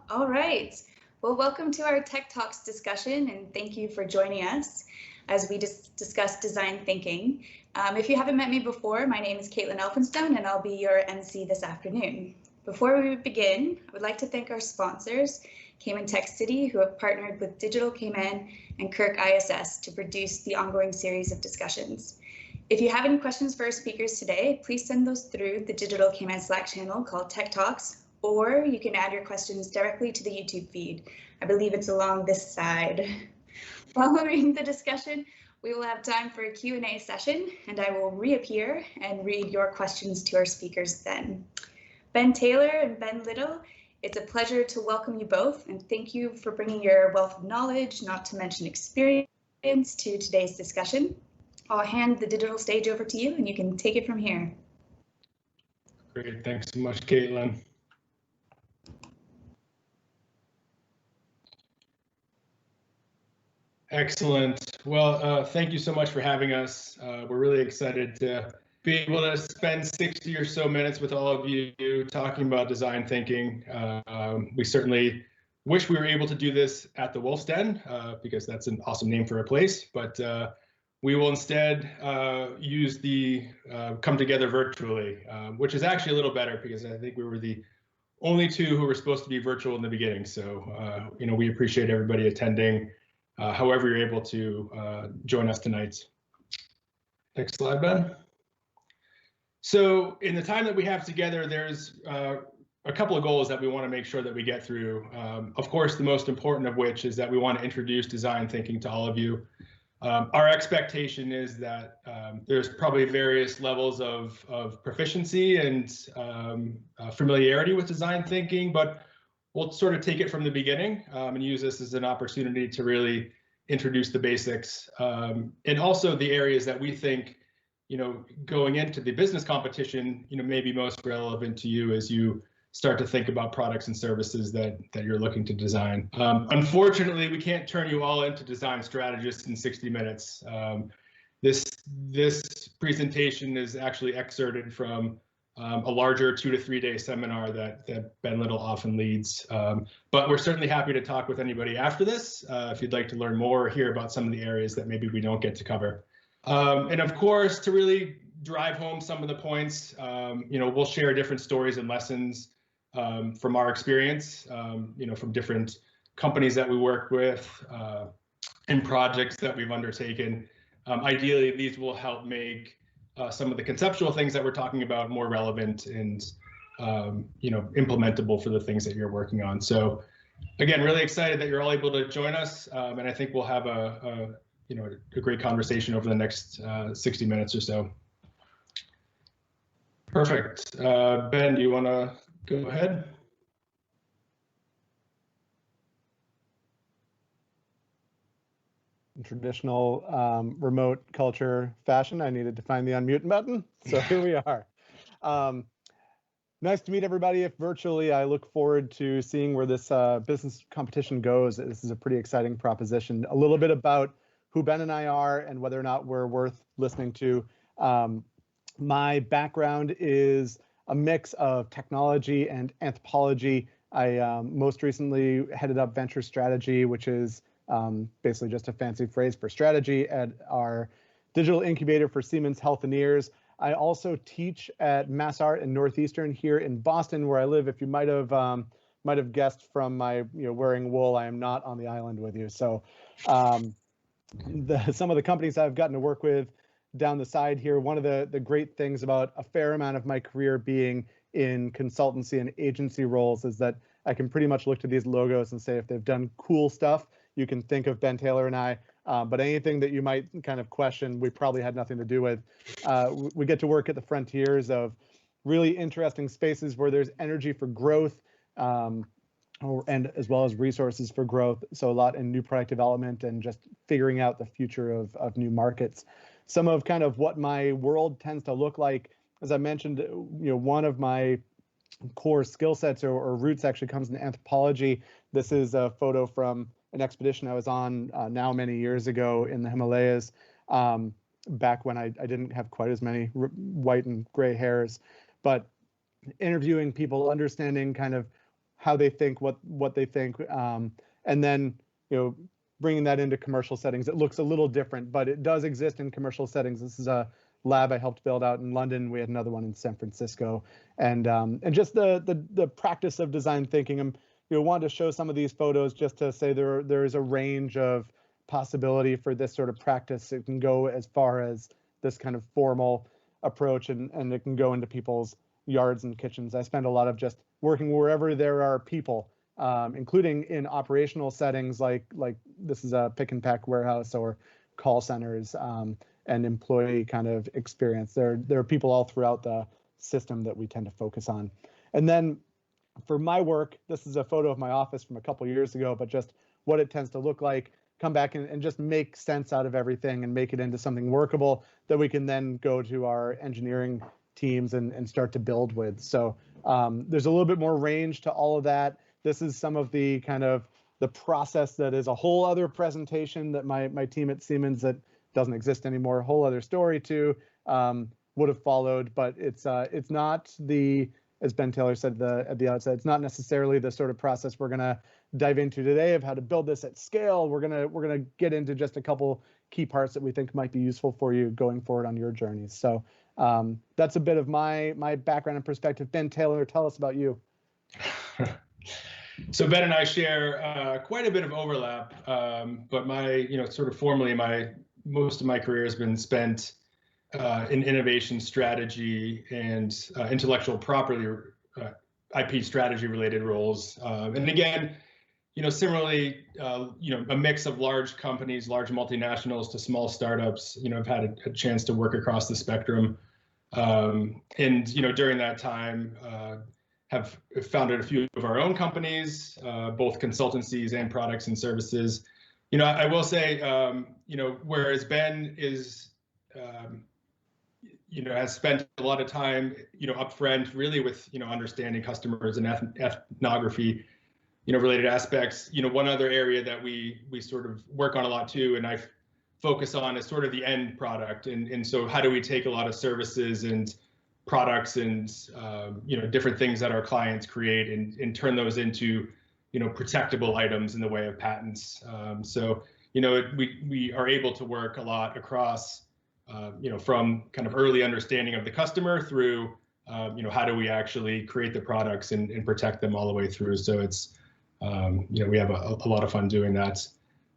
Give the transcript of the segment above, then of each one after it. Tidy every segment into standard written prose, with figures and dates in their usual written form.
All right. Well, welcome to our Tech Talks discussion, and thank you for joining us as we discuss design thinking. If you haven't met me before, my name is Caitlin Elphinstone, and I'll be your MC this afternoon. Before we begin, I would like to thank our sponsors, Cayman Tech City, who have partnered with Digital Cayman and Kirk ISS to produce the ongoing series of discussions. If you have any questions for our speakers today, please send those through the Digital Cayman Slack channel called Tech Talks, or you can add your questions directly to the YouTube feed. I believe it's along this side. Following the discussion, we will have time for a Q&A session, and I will reappear and read your questions to our speakers then. Ben Taylor and Ben Little, it's a pleasure to welcome you both, and thank you for bringing your wealth of knowledge, not to mention experience, to today's discussion. I'll hand the digital stage over to you, and you can take it from here. Great, thanks so much, Caitlin. Excellent. Well, thank you so much for having us. We're really excited to be able to spend 60 or so minutes with all of you talking about design thinking. We certainly wish we were able to do this at the Wolf's Den because that's an awesome name for a place, but we will instead use the come together virtually, which is actually a little better because I think we were the only two who were supposed to be virtual in the beginning. So, we appreciate everybody attending. However you're able to join us tonight. Next slide, Ben. So in the time that we have together, there's a couple of goals that we want to make sure that we get through. Of course, the most important of which is that we want to introduce design thinking to all of you. Our expectation is that there's probably various levels of proficiency and familiarity with design thinking, but we'll sort of take it from the beginning and use this as an opportunity to really introduce the basics and also the areas that we think, going into the business competition, may be most relevant to you as you start to think about products and services that you're looking to design. Unfortunately, we can't turn you all into design strategists in 60 minutes. This presentation is actually excerpted from a larger 2 to 3 day seminar that Ben Little often leads. But we're certainly happy to talk with anybody after this if you'd like to learn more or hear about some of the areas that maybe we don't get to cover. And of course, to really drive home some of the points, we'll share different stories and lessons from our experience, from different companies that we work with and projects that we've undertaken. Ideally, these will help make some of the conceptual things that we're talking about more relevant and implementable for the things that you're working on. So again, really excited that you're all able to join us, and I think we'll have a great conversation over the next 60 minutes or so. Perfect. Ben, do you want to go ahead? In traditional remote culture fashion, I needed to find the unmute button, so here we are. Nice to meet everybody. If virtually, I look forward to seeing where this business competition goes. This is a pretty exciting proposition. A little bit about who Ben and I are and whether or not we're worth listening to. My background is a mix of technology and anthropology. I most recently headed up venture strategy, which is basically just a fancy phrase for strategy at our digital incubator for Siemens Healthineers. I also teach at MassArt in Northeastern here in Boston, where I live. If you might have guessed from my wearing wool, I am not on the island with you. So some of the companies I've gotten to work with down the side here, one of the great things about a fair amount of my career being in consultancy and agency roles is that I can pretty much look to these logos and say if they've done cool stuff, you can think of Ben Taylor and I, but anything that you might kind of question, we probably had nothing to do with. We get to work at the frontiers of really interesting spaces where there's energy for growth and as well as resources for growth. So a lot in new product development and just figuring out the future of new markets. Some of kind of what my world tends to look like, as I mentioned, one of my core skill sets or roots actually comes in anthropology. This is a photo from an expedition I was on now many years ago in the Himalayas, back when I didn't have quite as many white and gray hairs, but interviewing people, understanding kind of how they think, what they think, and then bringing that into commercial settings. It looks a little different, but it does exist in commercial settings. This is a lab I helped build out in London. We had another one in San Francisco, and just the practice of design thinking. Wanted to show some of these photos just to say there is a range of possibility for this sort of practice. It can go as far as this kind of formal approach, and it can go into people's yards and kitchens. I spend a lot of just working wherever there are people, including in operational settings like this is a pick and pack warehouse or call centers, and employee kind of experience. There are people all throughout the system that we tend to focus on. And then for my work, this is a photo of my office from a couple years ago, but just what it tends to look like, come back and just make sense out of everything and make it into something workable that we can then go to our engineering teams and start to build with. So there's a little bit more range to all of that. This is some of the kind of the process that is a whole other presentation that my team at Siemens, that doesn't exist anymore, a whole other story too, would have followed, but it's not the, as Ben Taylor said at the outset, it's not necessarily the sort of process we're going to dive into today of how to build this at scale. We're gonna get into just a couple key parts that we think might be useful for you going forward on your journeys. So that's a bit of my background and perspective. Ben Taylor, tell us about you. So Ben and I share quite a bit of overlap, but sort of formally, most of my career has been spent in innovation strategy and intellectual property, IP strategy related roles. And again, similarly, a mix of large companies, large multinationals to small startups. I've had a chance to work across the spectrum, and during that time, have founded a few of our own companies, both consultancies and products and services. I will say, whereas Ben is, has spent a lot of time, upfront, really with, understanding customers and ethnography, related aspects. One other area that we sort of work on a lot too, and I focus on, is sort of the end product. And so how do we take a lot of services and products and, different things that our clients create and turn those into, protectable items in the way of patents. So, we are able to work a lot across, from kind of early understanding of the customer through, how do we actually create the products and protect them all the way through. So it's, we have a lot of fun doing that.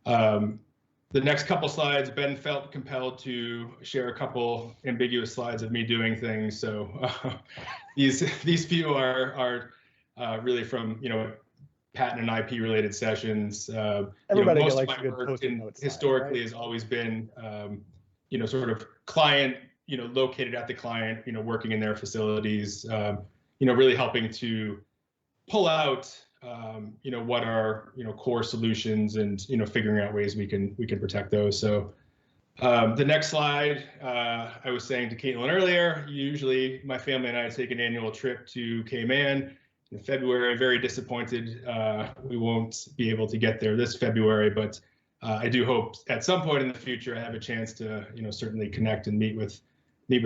The next couple slides, Ben felt compelled to share a couple ambiguous slides of me doing things. So these few are really from, patent and IP related sessions. Everybody most likes of my a good work Post-it note slide, historically right? has always been, sort of client, located at the client, working in their facilities, really helping to pull out, what are, core solutions and, figuring out ways we can protect those. So the next slide, I was saying to Caitlin earlier, usually my family and I take an annual trip to Cayman in February. Very disappointed we won't be able to get there this February, but I do hope at some point in the future I have a chance to, certainly connect and meet with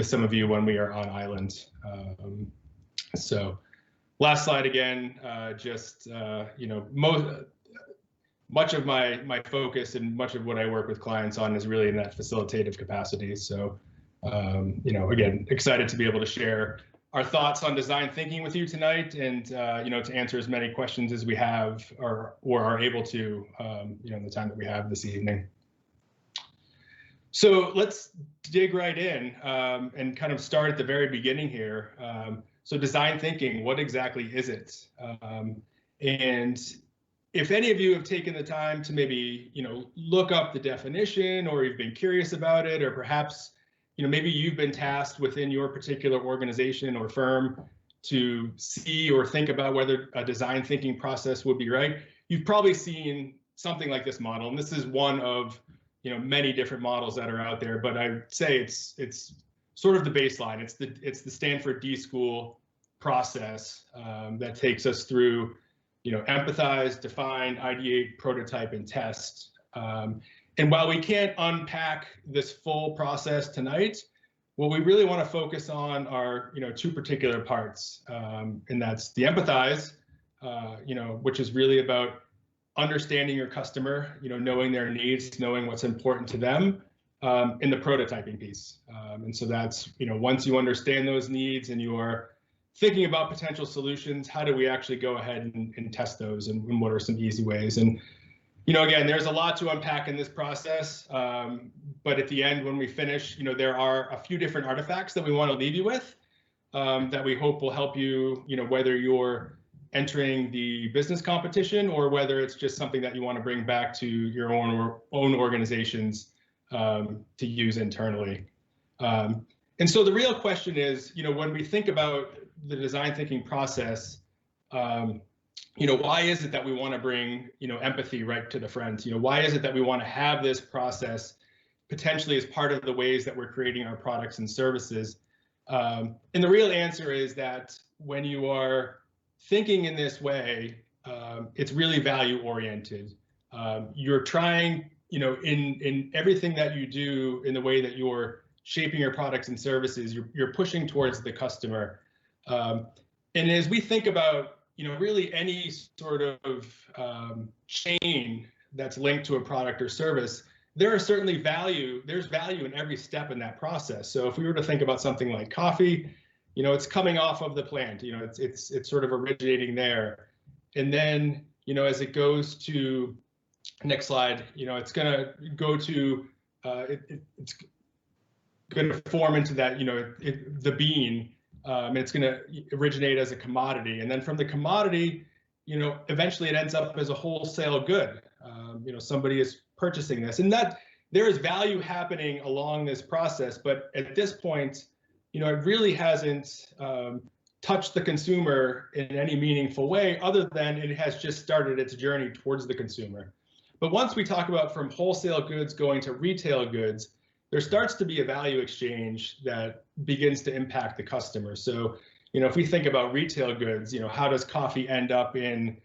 some of you when we are on island. So last slide again, much of my focus and much of what I work with clients on is really in that facilitative capacity. So, again, excited to be able to share our thoughts on design thinking with you tonight, and to answer as many questions as we have or are able to, in the time that we have this evening. So let's dig right in and kind of start at the very beginning here. So design thinking, what exactly is it? And if any of you have taken the time to maybe, look up the definition, or you've been curious about it, or perhaps, maybe you've been tasked within your particular organization or firm to see or think about whether a design thinking process would be right, you've probably seen something like this model. And this is one of, many different models that are out there, but I'd say it's sort of the baseline. It's the Stanford D School process that takes us through, empathize, define, ideate, prototype, and test. And while we can't unpack this full process tonight, what we really want to focus on are, two particular parts, and that's the empathize, which is really about understanding your customer, knowing their needs, knowing what's important to them, in the prototyping piece. And so that's, once you understand those needs and you are thinking about potential solutions, how do we actually go ahead and test those, and what are some easy ways? And again, there's a lot to unpack in this process, but at the end, when we finish, there are a few different artifacts that we want to leave you with, that we hope will help you, whether you're entering the business competition or whether it's just something that you want to bring back to your own organizations, to use internally. And so the real question is, when we think about the design thinking process, why is it that we want to bring, empathy right to the front? Why is it that we want to have this process potentially as part of the ways that we're creating our products and services? And the real answer is that when you are thinking in this way, it's really value oriented. You're trying, in everything that you do, in the way that you're shaping your products and services, you're pushing towards the customer. And as we think about, really any sort of chain that's linked to a product or service, there are certainly there's value in every step in that process. So if we were to think about something like coffee, it's coming off of the plant, it's sort of originating there. And then, as it goes to, next slide, it's going to go to, it's going to form into that, the bean, and it's going to originate as a commodity. And then from the commodity, eventually it ends up as a wholesale good. Somebody is purchasing this, and that there is value happening along this process. But at this point, it really hasn't touched the consumer in any meaningful way, other than it has just started its journey towards the consumer. But once we talk about from wholesale goods going to retail goods, there starts to be a value exchange that begins to impact the customer. So, if we think about retail goods, how does coffee end up in,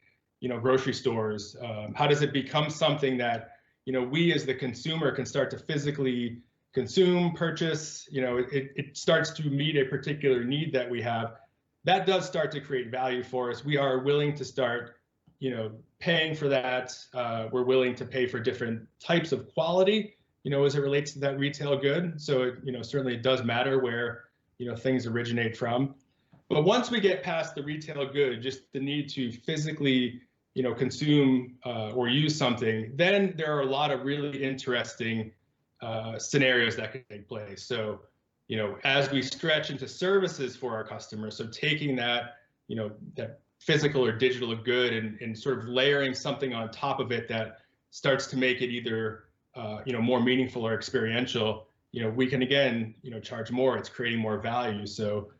grocery stores? How does it become something that, we as the consumer can start to physically consume, purchase? It starts to meet a particular need that we have. That does start to create value for us. We are willing to start, paying for that. We're willing to pay for different types of quality, as it relates to that retail good. So it, certainly it does matter where, things originate from. But once we get past the retail good, just the need to physically, consume or use something, then there are a lot of really interesting scenarios that could take place. So, as we stretch into services for our customers, so taking that, that physical or digital good and sort of layering something on top of it that starts to make it either more meaningful or experiential, we can again, charge more. It's creating more value. So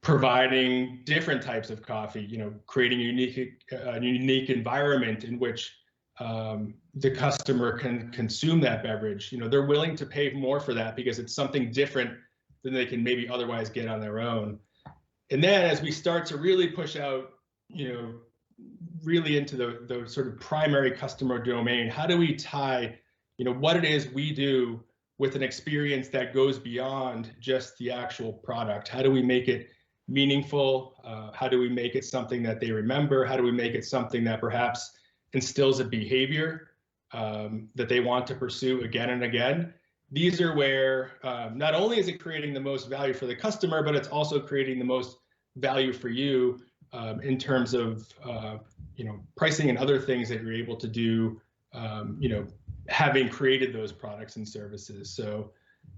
providing different types of coffee, creating a unique environment in which the customer can consume that beverage. They're willing to pay more for that because it's something different than they can maybe otherwise get on their own. And then as we start to really push out, really into the sort of primary customer domain, how do we tie, what it is we do with an experience that goes beyond just the actual product? How do we make it meaningful? How do we make it something that they remember? How do we make it something that perhaps instills a behavior that they want to pursue again and again? These are where not only is it creating the most value for the customer, but it's also creating the most value for you in terms of pricing and other things that you're able to do, having created those products and services. So,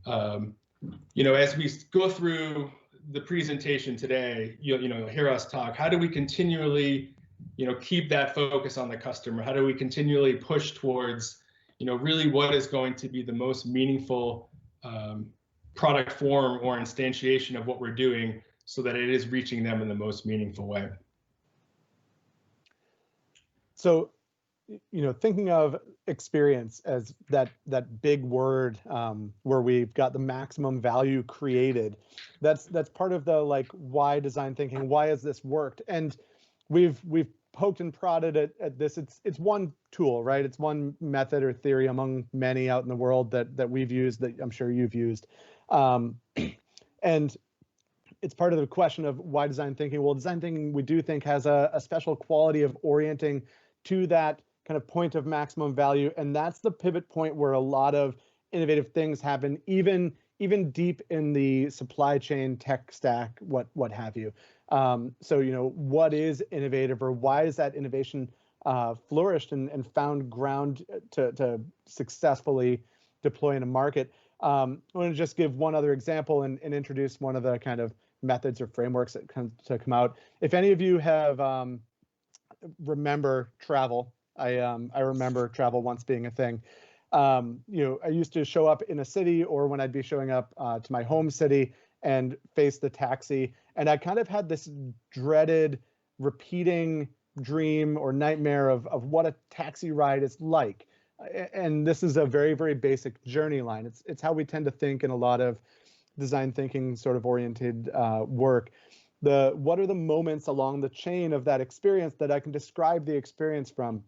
as we go through the presentation today, you'll hear us talk. How do we continually, keep that focus on the customer? How do we continually push towards, really what is going to be the most meaningful product form or instantiation of what we're doing, so that it is reaching them in the most meaningful way? So, thinking of experience as that big word, where we've got the maximum value created, that's part of the why design thinking, why has this worked? And we've poked and prodded at this. It's one tool, right? It's one method or theory among many out in the world that we've used, that I'm sure you've used. And it's part of the question of why design thinking. Well, design thinking, we do think, has a special quality of orienting to that kind of point of maximum value, and that's the pivot point where a lot of innovative things happen, even deep in the supply chain, tech stack, what have you. So, what is innovative, or why is that innovation flourished and found ground to successfully deploy in a market? I want to just give one other example and introduce one of the kind of methods or frameworks that come out. If any of you have remember travel, I remember travel once being a thing. I used to show up in a city, or when I'd be showing up to my home city and face the taxi, and I kind of had this dreaded, repeating dream or nightmare of what a taxi ride is like. And this is a very, very basic journey line. It's how we tend to think in a lot of design thinking sort of oriented work. What are the moments along the chain of that experience that I can describe the experience from?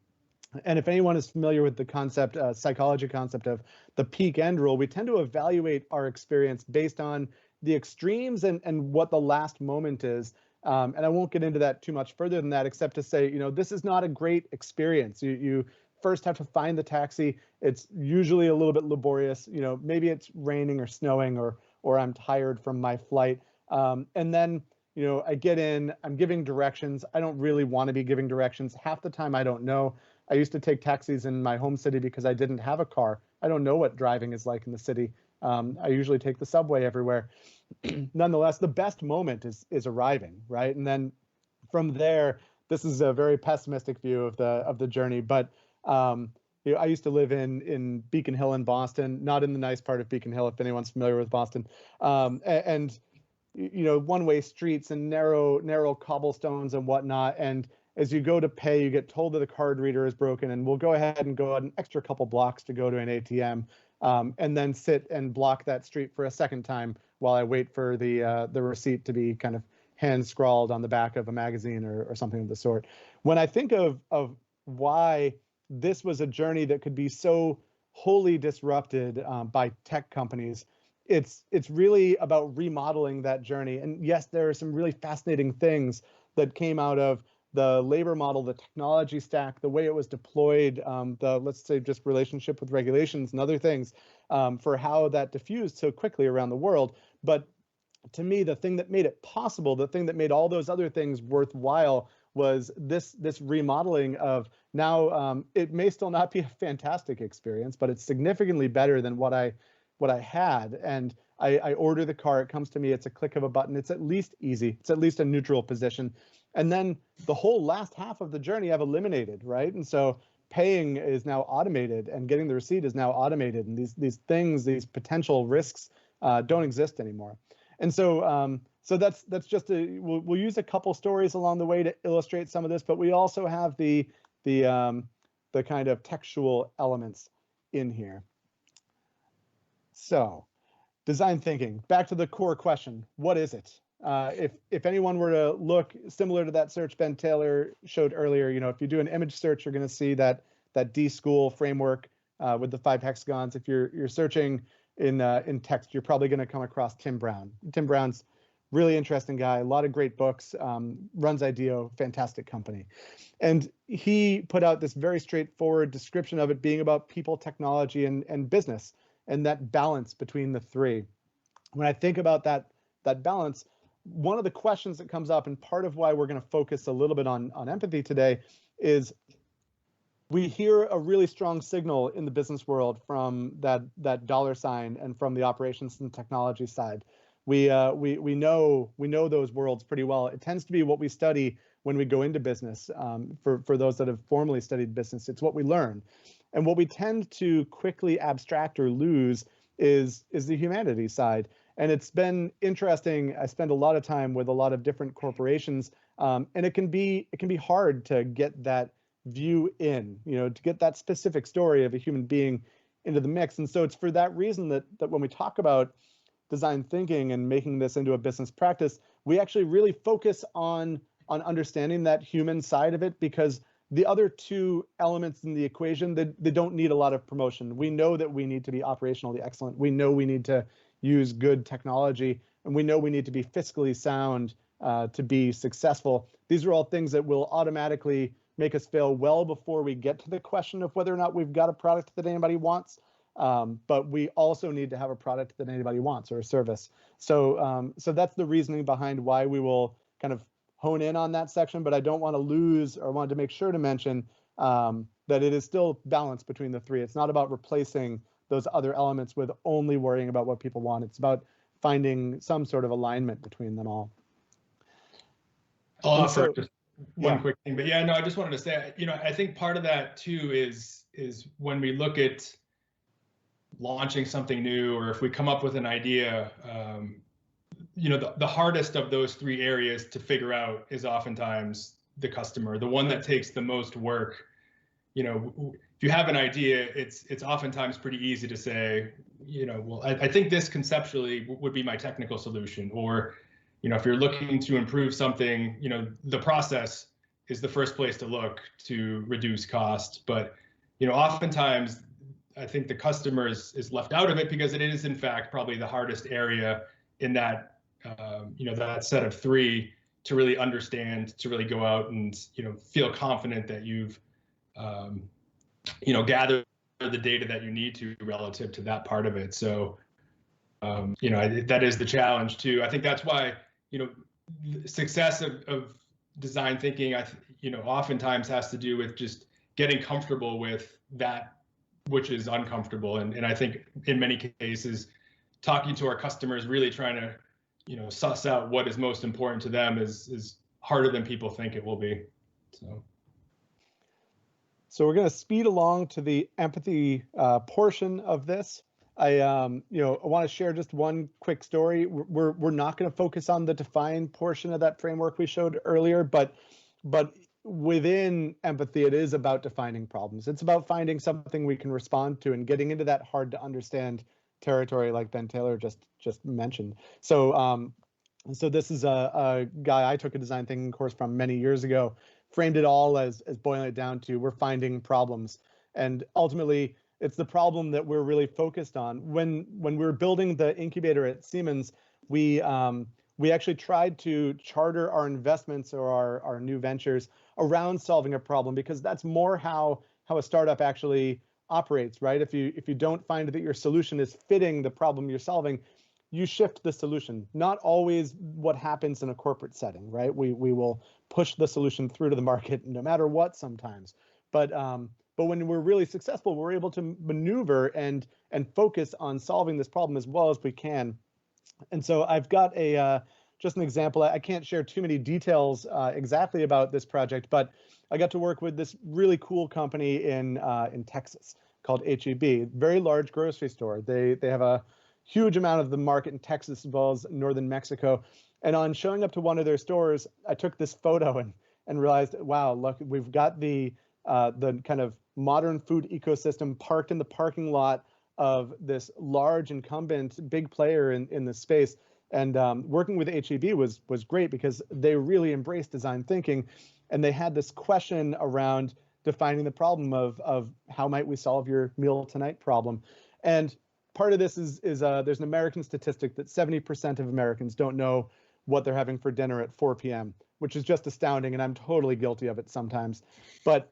And if anyone is familiar with the concept, psychology concept of the peak end rule, we tend to evaluate our experience based on the extremes and what the last moment is. And I won't get into that too much further than that, except to say, this is not a great experience. You first have to find the taxi. It's usually a little bit laborious. Maybe it's raining or snowing, or I'm tired from my flight. And then, I get in, I'm giving directions. I don't really want to be giving directions. Half the time I don't know. I used to take taxis in my home city because I didn't have a car. I don't know what driving is like in the city. I usually take the subway everywhere. Nonetheless, the best moment is arriving, right? And then from there, this is a very pessimistic view of the journey, but I used to live in Beacon Hill in Boston, not in the nice part of Beacon Hill, if anyone's familiar with Boston. And one-way streets and narrow cobblestones and whatnot. And as you go to pay, you get told that the card reader is broken, and we'll go ahead and go an extra couple blocks to go to an ATM, and then sit and block that street for a second time while I wait for the receipt to be kind of hand scrawled on the back of a magazine or something of the sort. When I think of why this was a journey that could be so wholly disrupted by tech companies, it's really about remodeling that journey. And yes, there are some really fascinating things that came out of the labor model, the technology stack, the way it was deployed, let's say just relationship with regulations and other things, for how that diffused so quickly around the world. But to me, the thing that made it possible, the thing that made all those other things worthwhile, was this remodeling of now, it may still not be a fantastic experience, but it's significantly better than what I had. And I order the car, it comes to me, it's a click of a button, it's at least easy, it's at least a neutral position. And then the whole last half of the journey I've eliminated, right? And so paying is now automated, and getting the receipt is now automated, and these potential risks don't exist anymore. And so so that's just we'll use a couple stories along the way to illustrate some of this, but we also have the kind of textual elements in here. So design thinking, back to the core question, what is it? If anyone were to look similar to that search Ben Taylor showed earlier, if you do an image search, you're going to see that D-School framework with the 5 hexagons. If you're searching in text, you're probably going to come across Tim Brown. Tim Brown's really interesting guy, a lot of great books, runs IDEO, fantastic company. And he put out this very straightforward description of it being about people, technology, and business, and that balance between the three. When I think about that balance, one of the questions that comes up, and part of why we're going to focus a little bit on empathy today, is we hear a really strong signal in the business world from that dollar sign and from the operations and technology side. We know those worlds pretty well. It tends to be what we study when we go into business. For those that have formally studied business, it's what we learn. And what we tend to quickly abstract or lose is the humanities side. And it's been interesting. I spend a lot of time with a lot of different corporations, and it can be hard to get that view in, to get that specific story of a human being into the mix. And so it's for that reason that when we talk about design thinking and making this into a business practice, we actually really focus on understanding that human side of it, because the other two elements in the equation, they don't need a lot of promotion. We know that we need to be operationally excellent. We know we need to use good technology, and we know we need to be fiscally sound to be successful. These are all things that will automatically make us fail well before we get to the question of whether or not we've got a product that anybody wants. But we also need to have a product that anybody wants, or a service. So that's the reasoning behind why we will kind of hone in on that section. But I don't want to lose, or wanted to make sure to mention that it is still balanced between the three. It's not about replacing those other elements with only worrying about what people want. It's about finding some sort of alignment between them all. I'll offer just one quick thing, but yeah, no, I just wanted to say, I think part of that too is when we look at launching something new, or if we come up with an idea, the hardest of those three areas to figure out is oftentimes the customer, the one that takes the most work. If you have an idea, it's oftentimes pretty easy to say, well, I think this conceptually would be my technical solution, or if you're looking to improve something, the process is the first place to look to reduce cost. But, oftentimes I think the customer is left out of it because it is in fact probably the hardest area in that, that set of three to really understand, to really go out and, feel confident that you've, gathered the data that you need to relative to that part of it. So, that is the challenge too. I think that's why, success of design thinking, oftentimes has to do with just getting comfortable with that which is uncomfortable. And I think in many cases, talking to our customers, really trying to, suss out what is most important to them is harder than people think it will be. So we're going to speed along to the empathy portion of this. I want to share just one quick story. We're not going to focus on the define portion of that framework we showed earlier, but within empathy, it is about defining problems. It's about finding something we can respond to and getting into that hard to understand territory, like Ben Taylor just mentioned. So this is a guy I took a design thinking course from many years ago, framed it all as boiling it down to we're finding problems. And ultimately, it's the problem that we're really focused on. When we were building the incubator at Siemens, we actually tried to charter our investments or our new ventures around solving a problem, because that's more how a startup actually operates, right? If you don't find that your solution is fitting the problem you're solving, you shift the solution. Not always what happens in a corporate setting, right? We will push the solution through to the market no matter what sometimes. But when we're really successful, we're able to maneuver and focus on solving this problem as well as we can. And so I've got just an example. I can't share too many details exactly about this project, but I got to work with this really cool company in Texas called H-E-B, very large grocery store. They have a huge amount of the market in Texas as well as northern Mexico. And on showing up to one of their stores, I took this photo and realized, wow, look, we've got the kind of modern food ecosystem parked in the parking lot of this large incumbent big player in this space. And working with H-E-B was great because they really embraced design thinking, and they had this question around defining the problem of how might we solve your meal tonight problem. And part of this is there's an American statistic that 70% of Americans don't know what they're having for dinner at 4 p.m., which is just astounding, and I'm totally guilty of it sometimes. But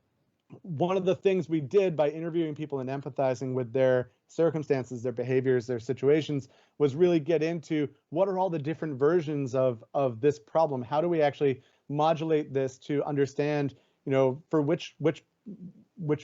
one of the things we did by interviewing people and empathizing with their circumstances, their behaviors, their situations, was really get into what are all the different versions of this problem? How do we actually modulate this to understand, for which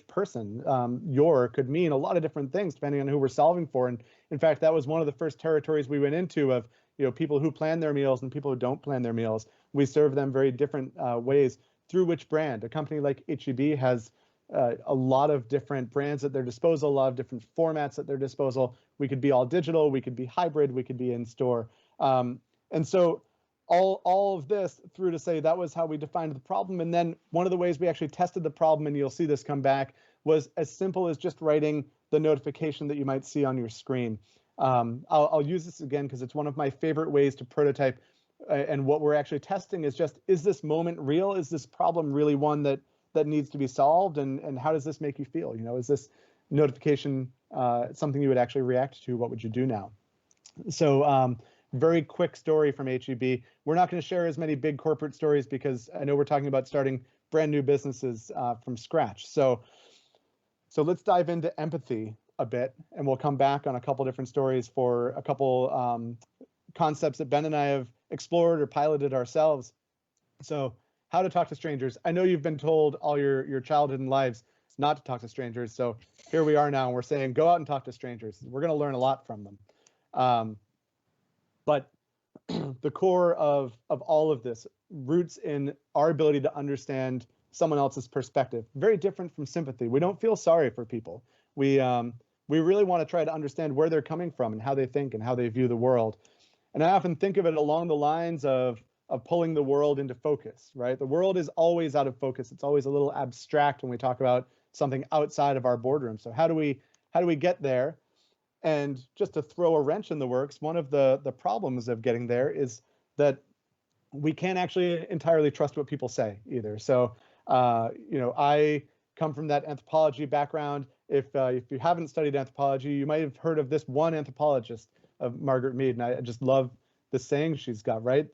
person your could mean a lot of different things depending on who we're solving for. And in fact, that was one of the first territories we went into of, people who plan their meals and people who don't plan their meals. We serve them very different ways. Through which brand? A company like H-E-B has a lot of different brands at their disposal, a lot of different formats at their disposal. We could be all digital, we could be hybrid, we could be in store. And so all of this through to say that was how we defined the problem. And then one of the ways we actually tested the problem, and you'll see this come back, was as simple as just writing the notification that you might see on your screen. I'll use this again because it's one of my favorite ways to prototype. And what we're actually testing is just, is this moment real? Is this problem really one that needs to be solved? And how does this make you feel? Is this notification something you would actually react to? What would you do now? So very quick story from HEB. We're not going to share as many big corporate stories because I know we're talking about starting brand new businesses from scratch. So let's dive into empathy a bit, and we'll come back on a couple different stories for a couple concepts that Ben and I have explored or piloted ourselves. So how to talk to strangers. I know you've been told all your childhood and lives not to talk to strangers. So here we are now, and we're saying go out and talk to strangers. We're going to learn a lot from them. But the core of all of this roots in our ability to understand someone else's perspective. Very different from sympathy. We don't feel sorry for people. We really want to try to understand where they're coming from and how they think and how they view the world. And I often think of it along the lines of pulling the world into focus, right? The world is always out of focus. It's always a little abstract when we talk about something outside of our boardroom. So how do we get there? And just to throw a wrench in the works, one of the problems of getting there is that we can't actually entirely trust what people say either. So, I come from that anthropology background. If you haven't studied anthropology, you might have heard of this one anthropologist, of Margaret Mead, and I just love the saying she's got, right?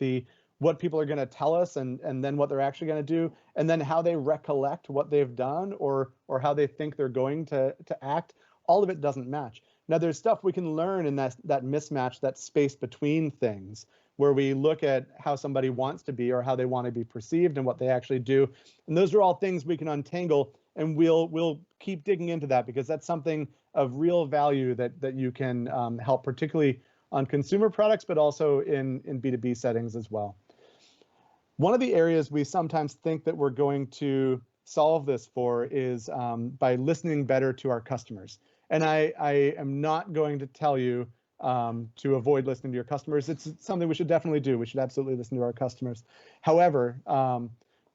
What people are going to tell us and then what they're actually going to do, and then how they recollect what they've done or how they think they're going to act. All of it doesn't match. Now, there's stuff we can learn in that mismatch, that space between things, where we look at how somebody wants to be or how they want to be perceived and what they actually do. And those are all things we can untangle, and we'll keep digging into that because that's something of real value that you can help, particularly on consumer products, but also in B2B settings as well. One of the areas we sometimes think that we're going to solve this for is by listening better to our customers. And I am not going to tell you to avoid listening to your customers. It's something we should definitely do. We should absolutely listen to our customers. However,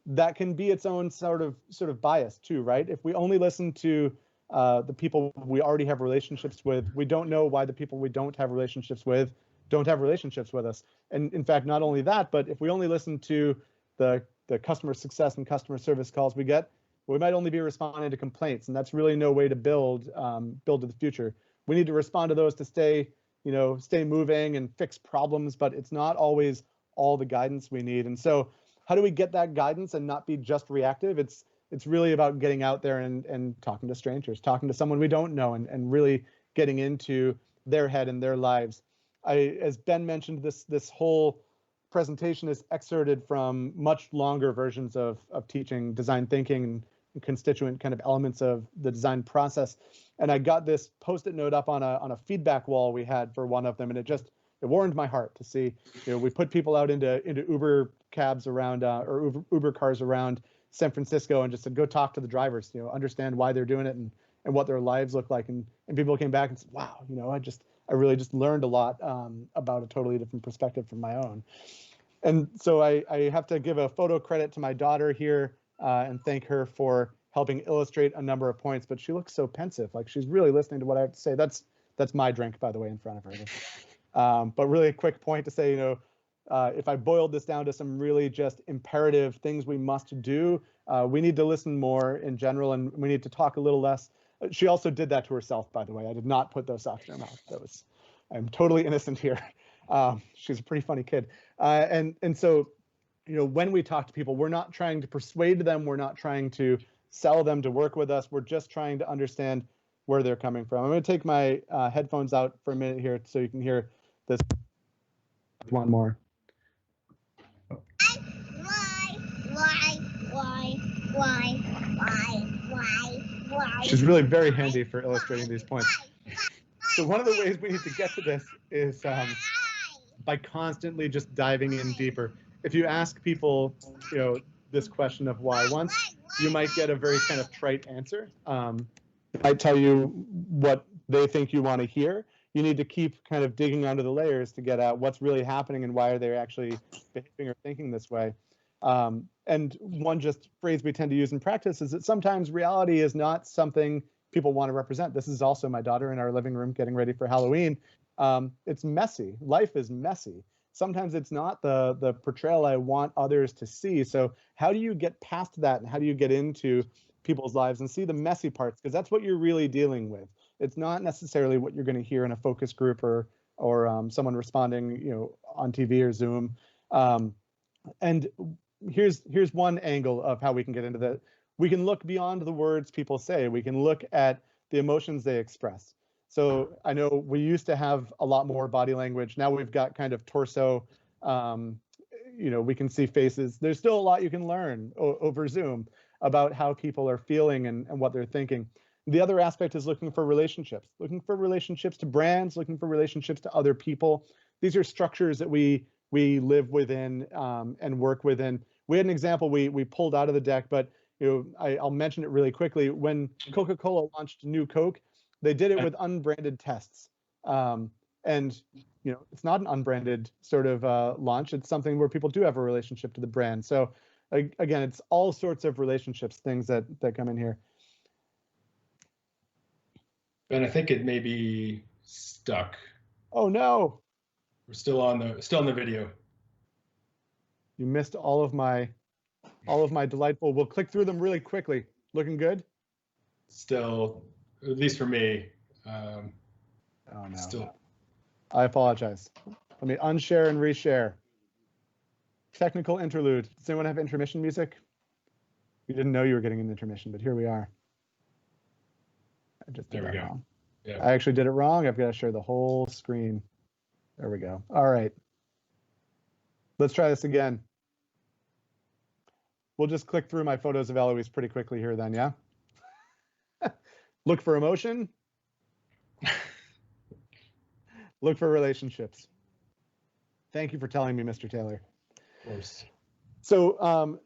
that can be its own sort of bias too, right? If we only listen to the people we already have relationships with, we don't know why the people we don't have relationships with don't have relationships with us. And in fact, not only that, but if we only listen to the customer success and customer service calls we get, we might only be responding to complaints, and that's really no way to build to the future. We need to respond to those to stay moving and fix problems, but it's not always all the guidance we need. And so how do we get that guidance and not be just reactive? It's really about getting out there and talking to strangers, talking to someone we don't know, and really getting into their head and their lives. As Ben mentioned, this whole presentation is excerpted from much longer versions of teaching design thinking and constituent kind of elements of the design process. And I got this Post-it note up on a feedback wall we had for one of them, and it warmed my heart to see, we put people out into Uber cabs around or Uber cars around San Francisco and just said, go talk to the drivers, understand why they're doing it and what their lives look like. And people came back and said, wow, I really just learned a lot about a totally different perspective from my own. And so I have to give a photo credit to my daughter here and thank her for helping illustrate a number of points, but she looks so pensive, like she's really listening to what I have to say. That's my drink, by the way, in front of her. But really a quick point to say, if I boiled this down to some really just imperative things we must do, we need to listen more in general, and we need to talk a little less. She also did that to herself, by the way. I did not put those socks in her mouth. I'm totally innocent here. She's a pretty funny kid. And so, when we talk to people, we're not trying to persuade them. We're not trying to sell them to work with us. We're just trying to understand where they're coming from. I'm going to take my headphones out for a minute here so you can hear this. One more. Why? She's really very handy for illustrating these points. So one of the ways we need to get to this is by constantly just diving in deeper. If you ask people, this question of why once, you might get a very kind of trite answer. It might tell you what they think you want to hear. You need to keep kind of digging under the layers to get at what's really happening and why are they actually behaving or thinking this way. And one just phrase we tend to use in practice is that sometimes reality is not something people want to represent. This is also my daughter in our living room getting ready for Halloween. It's messy. Life is messy. Sometimes it's not the portrayal I want others to see. So how do you get past that, and how do you get into people's lives and see the messy parts? Because that's what you're really dealing with. It's not necessarily what you're going to hear in a focus group or someone responding, on TV or Zoom. And here's one angle of how we can get into that. We can look beyond the words people say. We can look at the emotions they express. So I know we used to have a lot more body language. Now we've got kind of torso. We can see faces. There's still a lot you can learn over Zoom about how people are feeling and what they're thinking. The other aspect is looking for relationships to brands, looking for relationships to other people. These are structures that we live within and work within. We had an example we pulled out of the deck, but I'll mention it really quickly. When Coca-Cola launched New Coke, they did it with unbranded tests. And it's not an unbranded sort of launch. It's something where people do have a relationship to the brand. So again, it's all sorts of relationships, things that come in here. Ben, I think it may be stuck. Oh no. We're still on the video. You missed all of my delightful. We'll click through them really quickly. Looking good? Still, at least for me. Oh no. Still. I apologize. Let me unshare and reshare. Technical interlude. Does anyone have intermission music? We didn't know you were getting an intermission, but here we are. I just did it wrong. Yeah. I actually did it wrong. I've got to share the whole screen. There we go. All right. Let's try this again. We'll just click through my photos of Eloise pretty quickly here then, yeah? Look for emotion. Look for relationships. Thank you for telling me, Mr. Taylor. Of course. So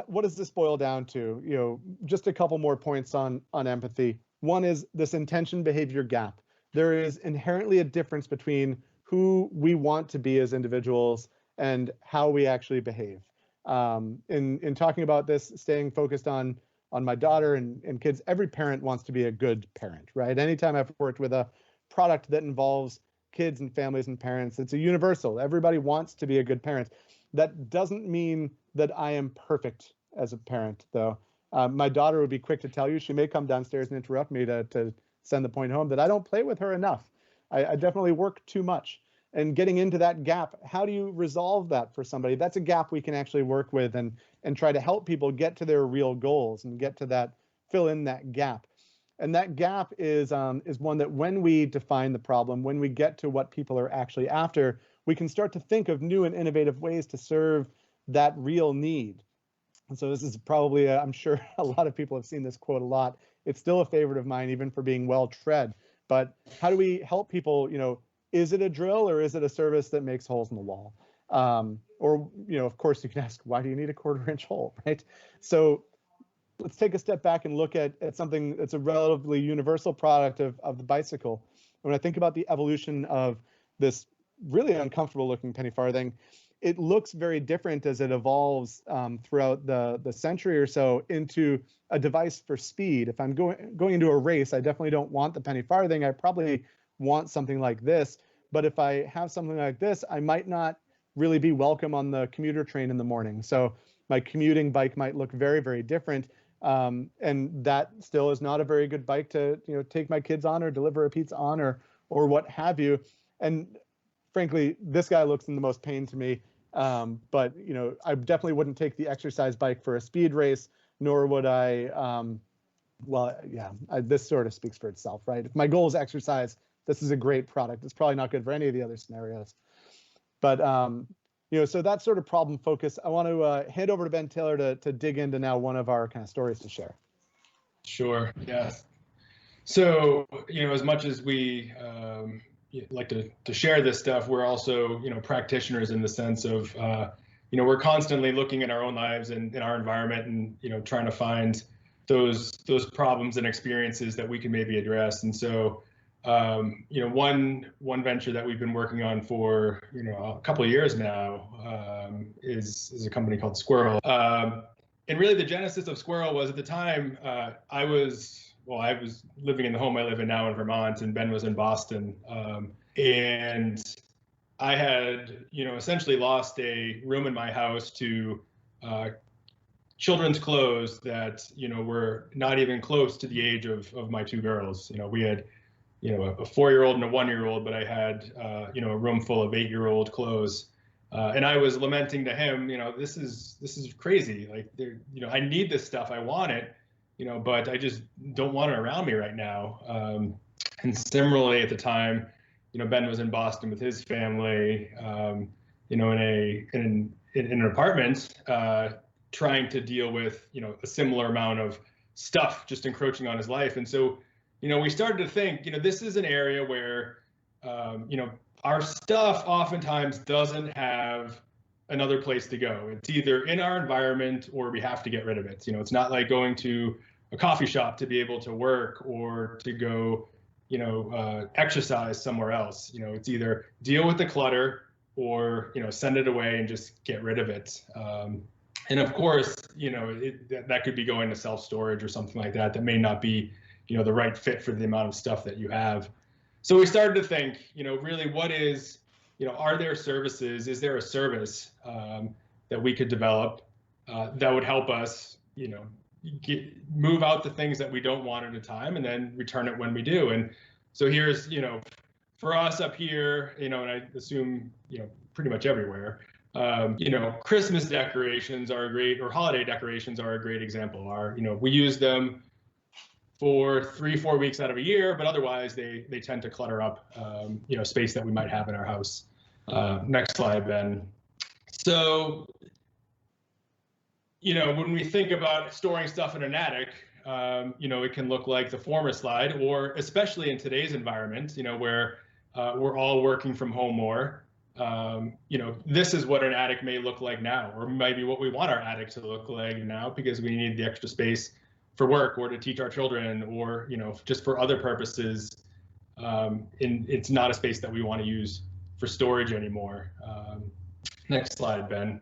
what does this boil down to? Just a couple more points on empathy. One is this intention behavior gap. There is inherently a difference between who we want to be as individuals and how we actually behave. In talking about this, staying focused on my daughter and kids, every parent wants to be a good parent, right? Anytime I've worked with a product that involves kids and families and parents, it's a universal. Everybody wants to be a good parent. That doesn't mean that I am perfect as a parent, though. My daughter would be quick to tell you, she may come downstairs and interrupt me to send the point home, that I don't play with her enough. I definitely work too much. And getting into that gap, how do you resolve that for somebody? That's a gap we can actually work with and try to help people get to their real goals and get to that, fill in that gap. And that gap is one that when we define the problem, when we get to what people are actually after, we can start to think of new and innovative ways to serve that real need. And so this is probably, I'm sure a lot of people have seen this quote a lot. It's still a favorite of mine, even for being well tread. But how do we help people, is it a drill or is it a service that makes holes in the wall? Or, of course, you can ask, why do you need a 1/4-inch hole, right? So let's take a step back and look at something that's a relatively universal product of the bicycle. When I think about the evolution of this really uncomfortable looking penny farthing, it looks very different as it evolves throughout the century or so into a device for speed. If I'm going into a race, I definitely don't want the penny farthing. I probably want something like this. But if I have something like this, I might not really be welcome on the commuter train in the morning. So my commuting bike might look very, very different. And that still is not a very good bike to take my kids on or deliver a pizza on or what have you. And frankly, this guy looks in the most pain to me. But I definitely wouldn't take the exercise bike for a speed race, nor would I. This sort of speaks for itself, right? If my goal is exercise, this is a great product. It's probably not good for any of the other scenarios. But so that sort of problem focus, I want to hand over to Ben Taylor to dig into now one of our kind of stories to share. Sure. Yeah. So as much as we like to share this stuff, we're also practitioners in the sense of we're constantly looking at our own lives and in our environment and trying to find those problems and experiences that we can maybe address. And so one venture that we've been working on for a couple of years now is a company called Squirrel. And really the genesis of Squirrel was, at the time I was living in the home I live in now in Vermont, and Ben was in Boston. And I had essentially lost a room in my house to children's clothes that were not even close to the age of my two girls. We had a 4-year-old and a 1-year-old, but I had, a room full of 8-year-old clothes. And I was lamenting to him, this is crazy. Like, I need this stuff. I want it, but I just don't want it around me right now. And similarly at the time, Ben was in Boston with his family, in an apartment, trying to deal with, a similar amount of stuff just encroaching on his life. And so, we started to think, this is an area where, our stuff oftentimes doesn't have another place to go. It's either in our environment or we have to get rid of it. It's not like going to a coffee shop to be able to work or to go, exercise somewhere else. It's either deal with the clutter or, send it away and just get rid of it. And of course, that could be going to self-storage or something like that. That may not be, the right fit for the amount of stuff that you have. So we started to think, really what is, are there services, is there a service that we could develop that would help us, move out the things that we don't want at a time and then return it when we do. And so here's, for us up here, and I assume, pretty much everywhere, Christmas decorations are or holiday decorations are a great example. We use them for 3-4 weeks out of a year, but otherwise they tend to clutter up, space that we might have in our house. Next slide, Ben. So, when we think about storing stuff in an attic, it can look like the former slide, or especially in today's environment, where we're all working from home more. This is what an attic may look like now, or maybe what we want our attic to look like now because we need the extra space for work or to teach our children, or just for other purposes. And it's not a space that we want to use for storage anymore. Next slide, Ben.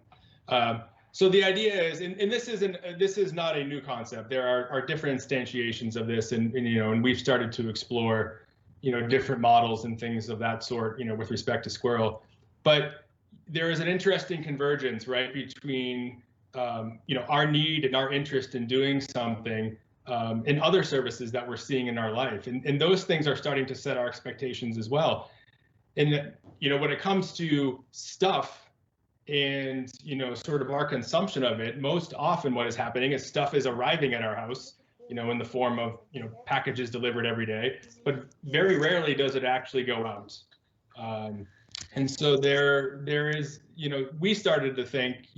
So the idea is, and this is not a new concept. There are different instantiations of this, and we've started to explore different models and things of that sort with respect to Squirrel. But there is an interesting convergence, right, between our need and our interest in doing something and other services that we're seeing in our life. And those things are starting to set our expectations as well. And, when it comes to stuff and, sort of our consumption of it, most often what is happening is stuff is arriving at our house, in the form of, packages delivered every day, but very rarely does it actually go out. And so there is, we started to think,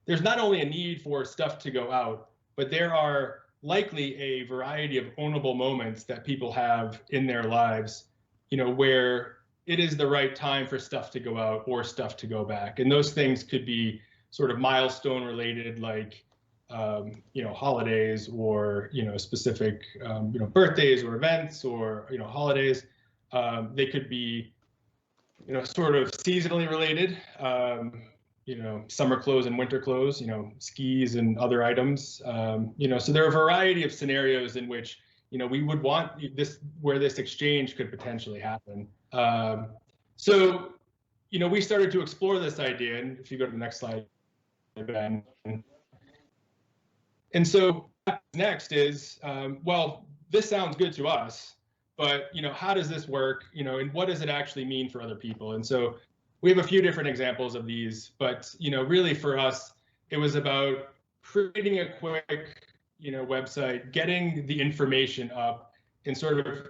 there's not only a need for stuff to go out, but there are likely a variety of ownable moments that people have in their lives, where it is the right time for stuff to go out or stuff to go back. And those things could be sort of milestone related, like, holidays or, specific, birthdays or events or, holidays. They could be, sort of seasonally related, summer clothes and winter clothes, skis and other items. So there are a variety of scenarios in which, we would want where this exchange could potentially happen. So, we started to explore this idea, and if you go to the next slide, Ben. And so next is, well, this sounds good to us, but, how does this work, and what does it actually mean for other people? And so we have a few different examples of these, but, really for us, it was about creating a quick, website, getting the information up and sort of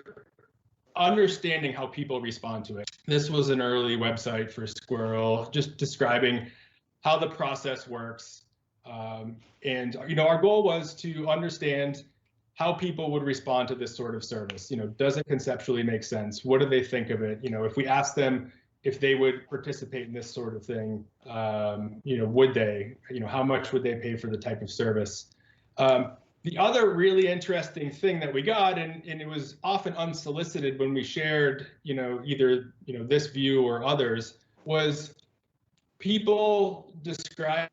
understanding how people respond to it. This was an early website for Squirrel, just describing how the process works. And, our goal was to understand how people would respond to this sort of service. Does it conceptually make sense? What do they think of it? If we asked them if they would participate in this sort of thing, would they? How much would they pay for the type of service? The other really interesting thing that we got, and it was often unsolicited when we shared, either this view or others, was people describing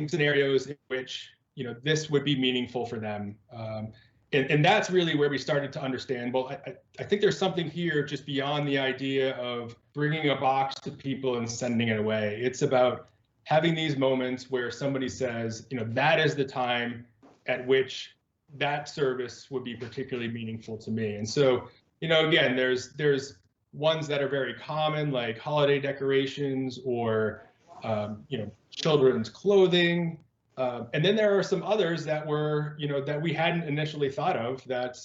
scenarios in which this would be meaningful for them. And that's really where we started to understand, well, I think there's something here just beyond the idea of bringing a box to people and sending it away. It's about having these moments where somebody says, that is the time at which that service would be particularly meaningful to me. And so, again, there's ones that are very common, like holiday decorations or children's clothing. And then there are some others that were, that we hadn't initially thought of that,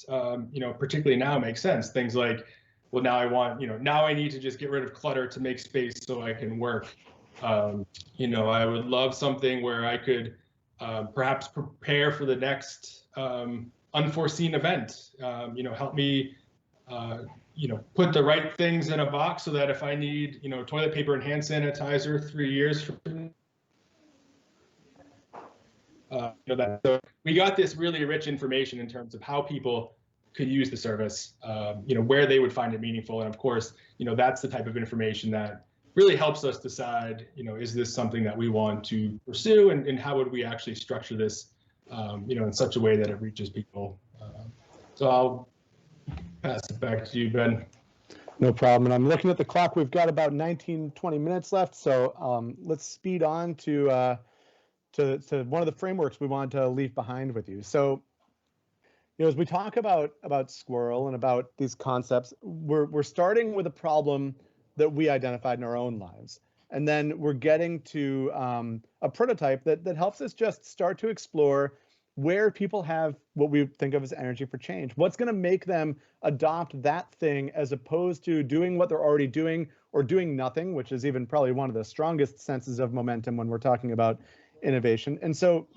particularly now make sense. Things like, well, now I want, now I need to just get rid of clutter to make space so I can work. I would love something where I could perhaps prepare for the next unforeseen event. Help me, put the right things in a box so that if I need, toilet paper and hand sanitizer 3 years from so we got this really rich information in terms of how people could use the service, where they would find it meaningful. And of course, that's the type of information that really helps us decide, is this something that we want to pursue, and how would we actually structure this, in such a way that it reaches people. So I'll pass it back to you, Ben. No problem. And I'm looking at the clock. We've got about 19, 20 minutes left. So let's speed on to one of the frameworks we wanted to leave behind with you. So, as we talk about Squirrel and about these concepts, we're starting with a problem that we identified in our own lives. And then we're getting to a prototype that helps us just start to explore where people have what we think of as energy for change. What's going to make them adopt that thing as opposed to doing what they're already doing or doing nothing, which is even probably one of the strongest senses of momentum when we're talking about innovation. And so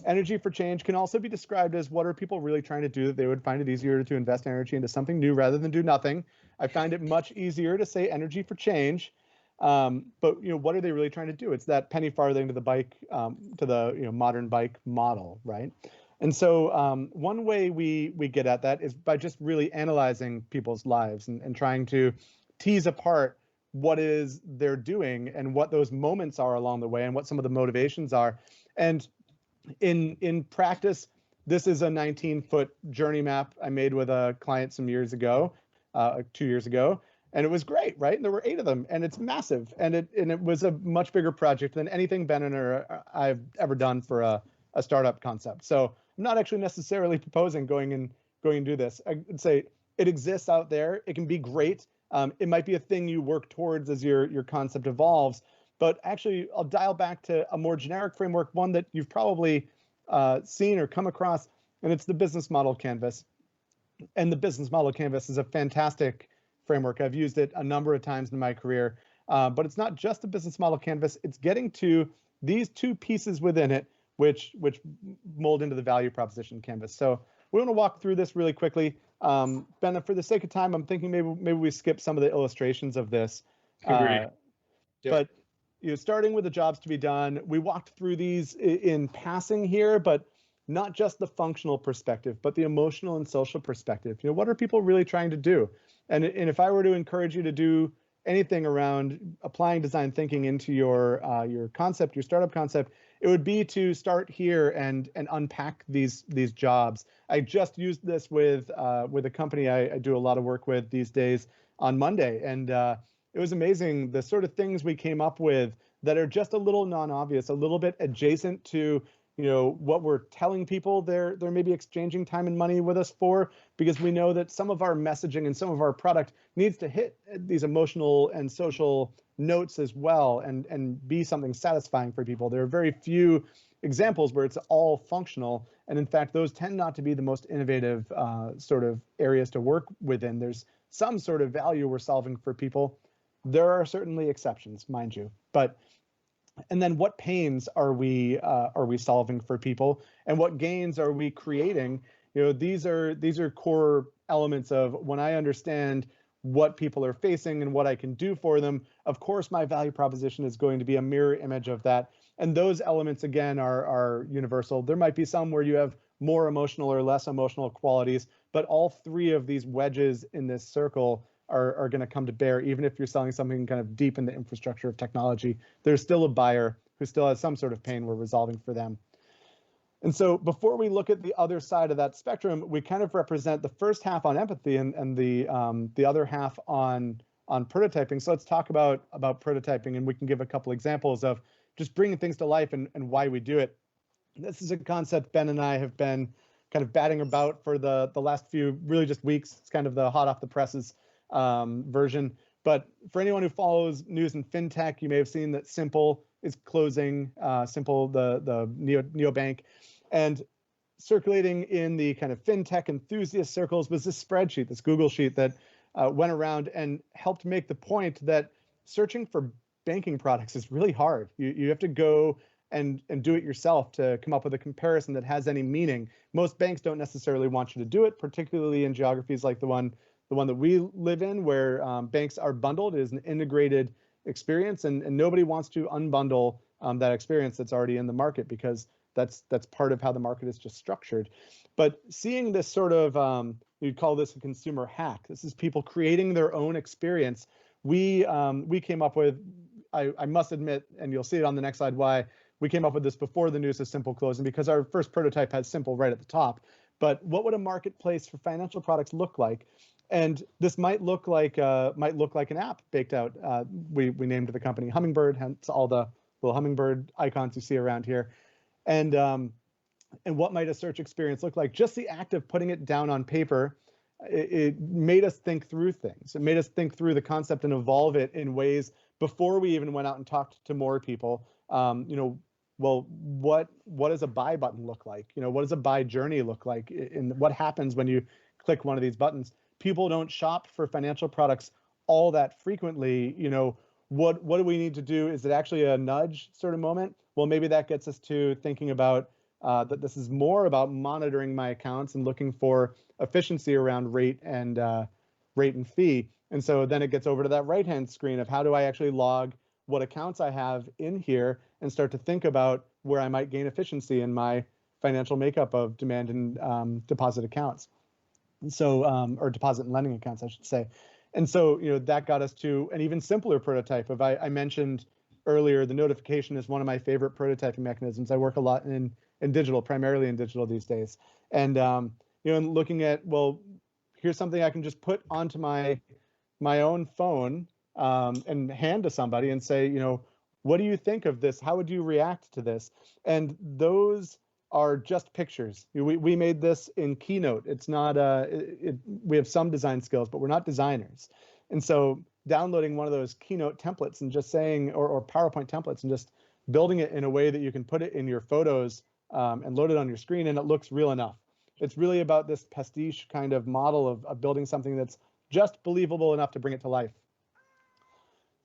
energy for change can also be described as, what are people really trying to do that they would find it easier to invest energy into something new rather than do nothing? I find it much easier to say energy for change, but what are they really trying to do? It's that penny farthing to the bike, to the modern bike model, right? And so one way we get at that is by just really analyzing people's lives and trying to tease apart what is they're doing and what those moments are along the way and what some of the motivations are. And in practice, this is a 19-foot journey map I made with a client some years ago, 2 years ago, and it was great, right? And there were 8 of them, and it's massive, and it was a much bigger project than anything Ben and I've ever done for a startup concept. So I'm not actually necessarily proposing going and do this. I'd say it exists out there. It can be great. It might be a thing you work towards as your concept evolves. But actually, I'll dial back to a more generic framework, one that you've probably seen or come across, and it's the business model canvas. And the business model canvas is a fantastic framework. I've used it a number of times in my career, but it's not just a business model canvas. It's getting to these 2 pieces within it, which mold into the value proposition canvas. So we want to walk through this really quickly. Ben, for the sake of time, I'm thinking maybe we skip some of the illustrations of this. Agreed. But starting with the jobs to be done, we walked through these in passing here, but not just the functional perspective, but the emotional and social perspective. What are people really trying to do? And if I were to encourage you to do anything around applying design thinking into your concept, your startup concept, it would be to start here and unpack these jobs. I just used this with a company I do a lot of work with these days on Monday, and it was amazing the sort of things we came up with that are just a little non-obvious, a little bit adjacent to what we're telling people they're maybe exchanging time and money with us for, because we know that some of our messaging and some of our product needs to hit these emotional and social notes as well and be something satisfying for people. There are very few examples where it's all functional, and in fact those tend not to be the most innovative sort of areas to work within. There's some sort of value we're solving for people. There are certainly exceptions, mind you, and then what pains are we solving for people, and what gains are we creating? These are core elements of when I understand what people are facing and what I can do for them. Of course, my value proposition is going to be a mirror image of that, and those elements again are universal. There might be some where you have more emotional or less emotional qualities, but all 3 of these wedges in this circle are going to come to bear. Even if you're selling something kind of deep in the infrastructure of technology, there's still a buyer who still has some sort of pain we're resolving for them. And so before we look at the other side of that spectrum, we kind of represent the first half on empathy and the other half on prototyping. So let's talk about prototyping, and we can give a couple examples of just bringing things to life and why we do it. This is a concept Ben and I have been kind of batting about for the last few, really just weeks. It's kind of the hot off the presses version. But for anyone who follows news in fintech, you may have seen that Simple is closing, Simple, the neobank. And circulating in the kind of fintech enthusiast circles was this spreadsheet, this Google sheet that went around and helped make the point that searching for banking products is really hard. You have to go and do it yourself to come up with a comparison that has any meaning. Most banks don't necessarily want you to do it, particularly in geographies like the one that we live in, where banks are bundled. It is an integrated experience, and nobody wants to unbundle that experience that's already in the market, because that's part of how the market is just structured. But seeing this sort of, you'd call this a consumer hack. This is people creating their own experience. We came up with, I must admit, and you'll see it on the next slide, why we came up with this before the news of Simple closing, because our first prototype has Simple right at the top. But what would a marketplace for financial products look like? And this might look like an app baked out. We named the company Hummingbird, hence all the little hummingbird icons you see around here. And what might a search experience look like? Just the act of putting it down on paper, it made us think through things. It made us think through the concept and evolve it in ways before we even went out and talked to more people. Well, what does a buy button look like? What does a buy journey look like? And what happens when you click one of these buttons? People don't shop for financial products all that frequently. What do we need to do? Is it actually a nudge sort of moment? Well, maybe that gets us to thinking about that this is more about monitoring my accounts and looking for efficiency around rate and fee. And so then it gets over to that right-hand screen of how do I actually log what accounts I have in here and start to think about where I might gain efficiency in my financial makeup of demand and deposit accounts. And so, or deposit and lending accounts, I should say. And so, that got us to an even simpler prototype of, I mentioned earlier, the notification is one of my favorite prototyping mechanisms. I work a lot in digital, primarily in digital these days. And, and looking at, well, here's something I can just put onto my own phone and hand to somebody and say, what do you think of this? How would you react to this? And those are just pictures. We made this in Keynote. It's not, we have some design skills, but we're not designers. And so downloading one of those Keynote templates and just saying, or PowerPoint templates, and just building it in a way that you can put it in your photos and load it on your screen, and it looks real enough. It's really about this pastiche kind of model of building something that's just believable enough to bring it to life.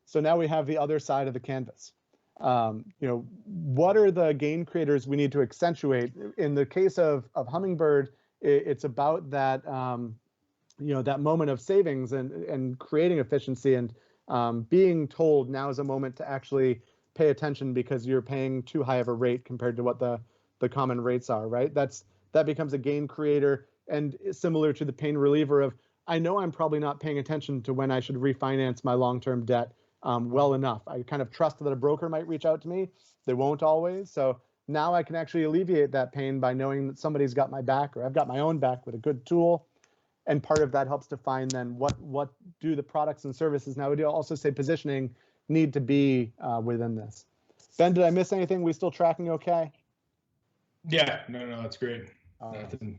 So now we have the other side of the canvas. What are the gain creators we need to accentuate? In the case of Hummingbird, it's about that, that moment of savings and creating efficiency and being told now is a moment to actually pay attention because you're paying too high of a rate compared to what the common rates are, right? That becomes a gain creator, and similar to the pain reliever of, I know I'm probably not paying attention to when I should refinance my long-term debt well enough. I kind of trust that a broker might reach out to me. They won't always. So now I can actually alleviate that pain by knowing that somebody's got my back, or I've got my own back with a good tool. And part of that helps define then what do the products and services, now we do also say positioning, need to be within this. Ben, did I miss anything? We still tracking okay? Yeah, no, that's great. I'm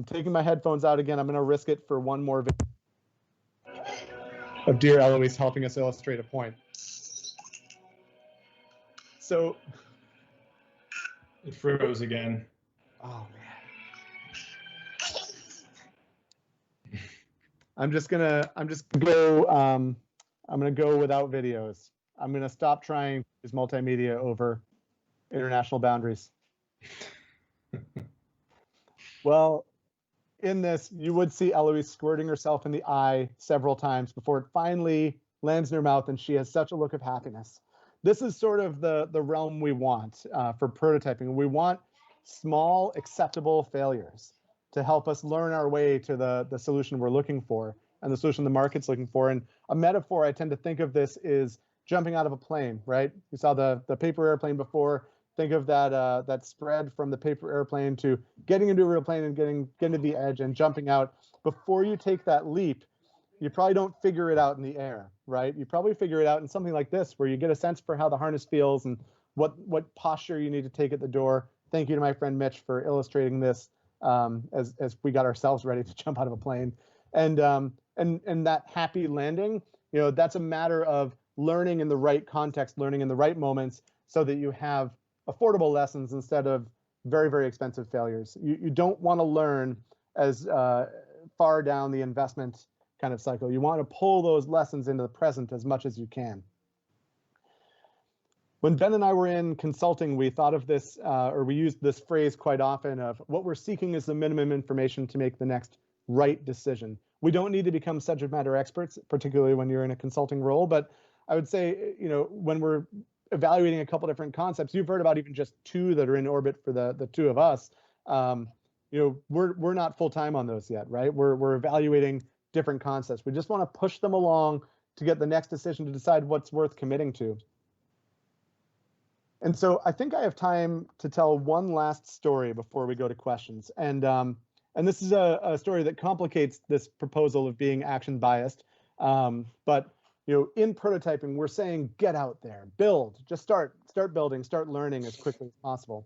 taking my headphones out again. I'm going to risk it for one more video of dear Eloise helping us illustrate a point. So it froze again. Oh man. I'm gonna go without videos. I'm gonna stop trying to use multimedia over international boundaries. Well, in this, you would see Eloise squirting herself in the eye several times before it finally lands in her mouth, and she has such a look of happiness. This is sort of the realm we want for prototyping. We want small, acceptable failures to help us learn our way to the solution we're looking for and the solution the market's looking for. And a metaphor I tend to think of this is jumping out of a plane, right? You saw the paper airplane before. Think of that spread from the paper airplane to getting into a real plane and getting to the edge and jumping out. Before you take that leap, you probably don't figure it out in the air, right? You probably figure it out in something like this, where you get a sense for how the harness feels and what posture you need to take at the door, thank you to my friend Mitch for illustrating this as we got ourselves ready to jump out of a plane. And that happy landing, that's a matter of learning in the right context, learning in the right moments, so that you have affordable lessons instead of very, very expensive failures. You don't want to learn as far down the investment kind of cycle. You want to pull those lessons into the present as much as you can. When Ben and I were in consulting, we thought of this, or we used this phrase quite often of what we're seeking is the minimum information to make the next right decision. We don't need to become subject matter experts, particularly when you're in a consulting role, but I would say, when we're evaluating a couple different concepts, you've heard about even just two that are in orbit for the two of us. We're not full-time on those yet, right? We're evaluating different concepts. We just want to push them along to get the next decision to decide what's worth committing to. And so I think I have time to tell one last story before we go to questions. And this is a story that complicates this proposal of being action biased. But in prototyping, we're saying get out there, build, just start building, start learning as quickly as possible.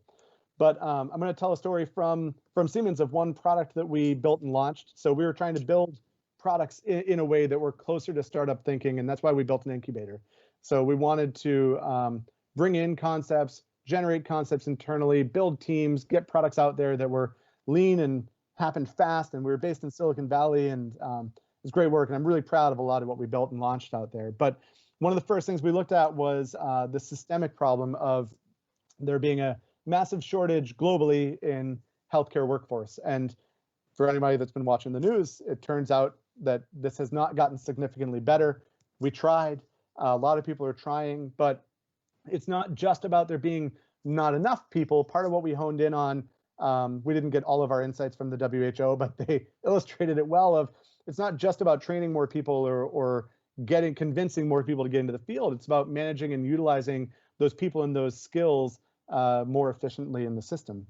But I'm going to tell a story from Siemens of one product that we built and launched. So we were trying to build products in a way that were closer to startup thinking, and that's why we built an incubator. So we wanted to bring in concepts, generate concepts internally, build teams, get products out there that were lean and happened fast. And we were based in Silicon Valley, and it was great work. And I'm really proud of a lot of what we built and launched out there. But one of the first things we looked at was the systemic problem of there being a massive shortage globally in healthcare workforce. And for anybody that's been watching the news, it turns out that this has not gotten significantly better. We tried, a lot of people are trying, but it's not just about there being not enough people. Part of what we honed in on, we didn't get all of our insights from the WHO, but they illustrated it well of it's not just about training more people or convincing more people to get into the field. It's about managing and utilizing those people and those skills more efficiently in the system.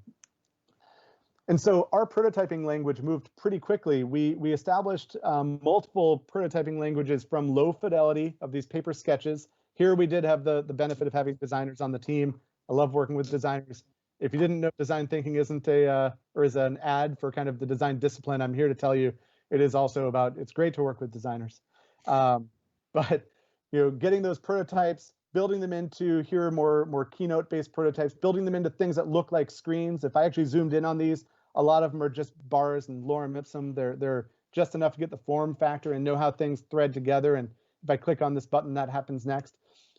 And so our prototyping language moved pretty quickly. We established multiple prototyping languages from low fidelity of these paper sketches. Here we did have the benefit of having designers on the team. I love working with designers. If you didn't know, design thinking isn't is an ad for kind of the design discipline, I'm here to tell you it is also about, it's great to work with designers. But getting those prototypes, building them into, here are more keynote-based prototypes, building them into things that look like screens. If I actually zoomed in on these, a lot of them are just bars and lorem ipsum. They're just enough to get the form factor and know how things thread together. And if I click on this button, that happens next.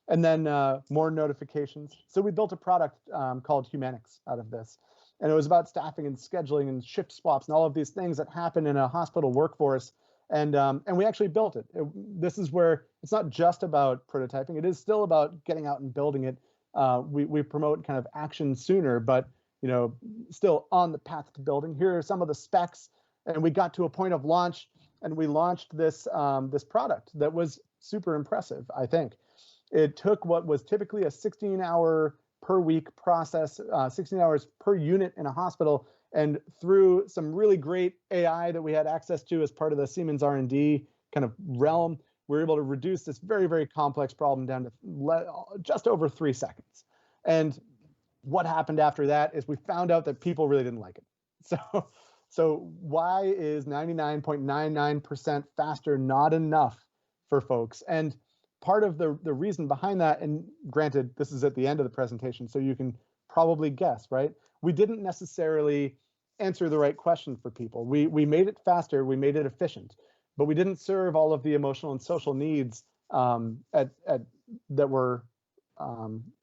And then more notifications. So we built a product called Humanix out of this. And it was about staffing and scheduling and shift swaps and all of these things that happen in a hospital workforce. And we actually built it. This is where it's not just about prototyping. It is still about getting out and building it. We promote kind of action sooner, but still on the path to building. Here are some of the specs. And we got to a point of launch, and we launched this this product that was super impressive, I think. It took what was typically a 16-hour per week process, 16 hours per unit in a hospital, and through some really great AI that we had access to as part of the Siemens R&D kind of realm, we were able to reduce this very, very complex problem down to just over 3 seconds. And what happened after that is we found out that people really didn't like it. So why is 99.99% faster not enough for folks? And part of the reason behind that, and granted, this is at the end of the presentation, so you can probably guess, right? We didn't necessarily answer the right question for people. We made it faster, we made it efficient, but we didn't serve all of the emotional and social needs that were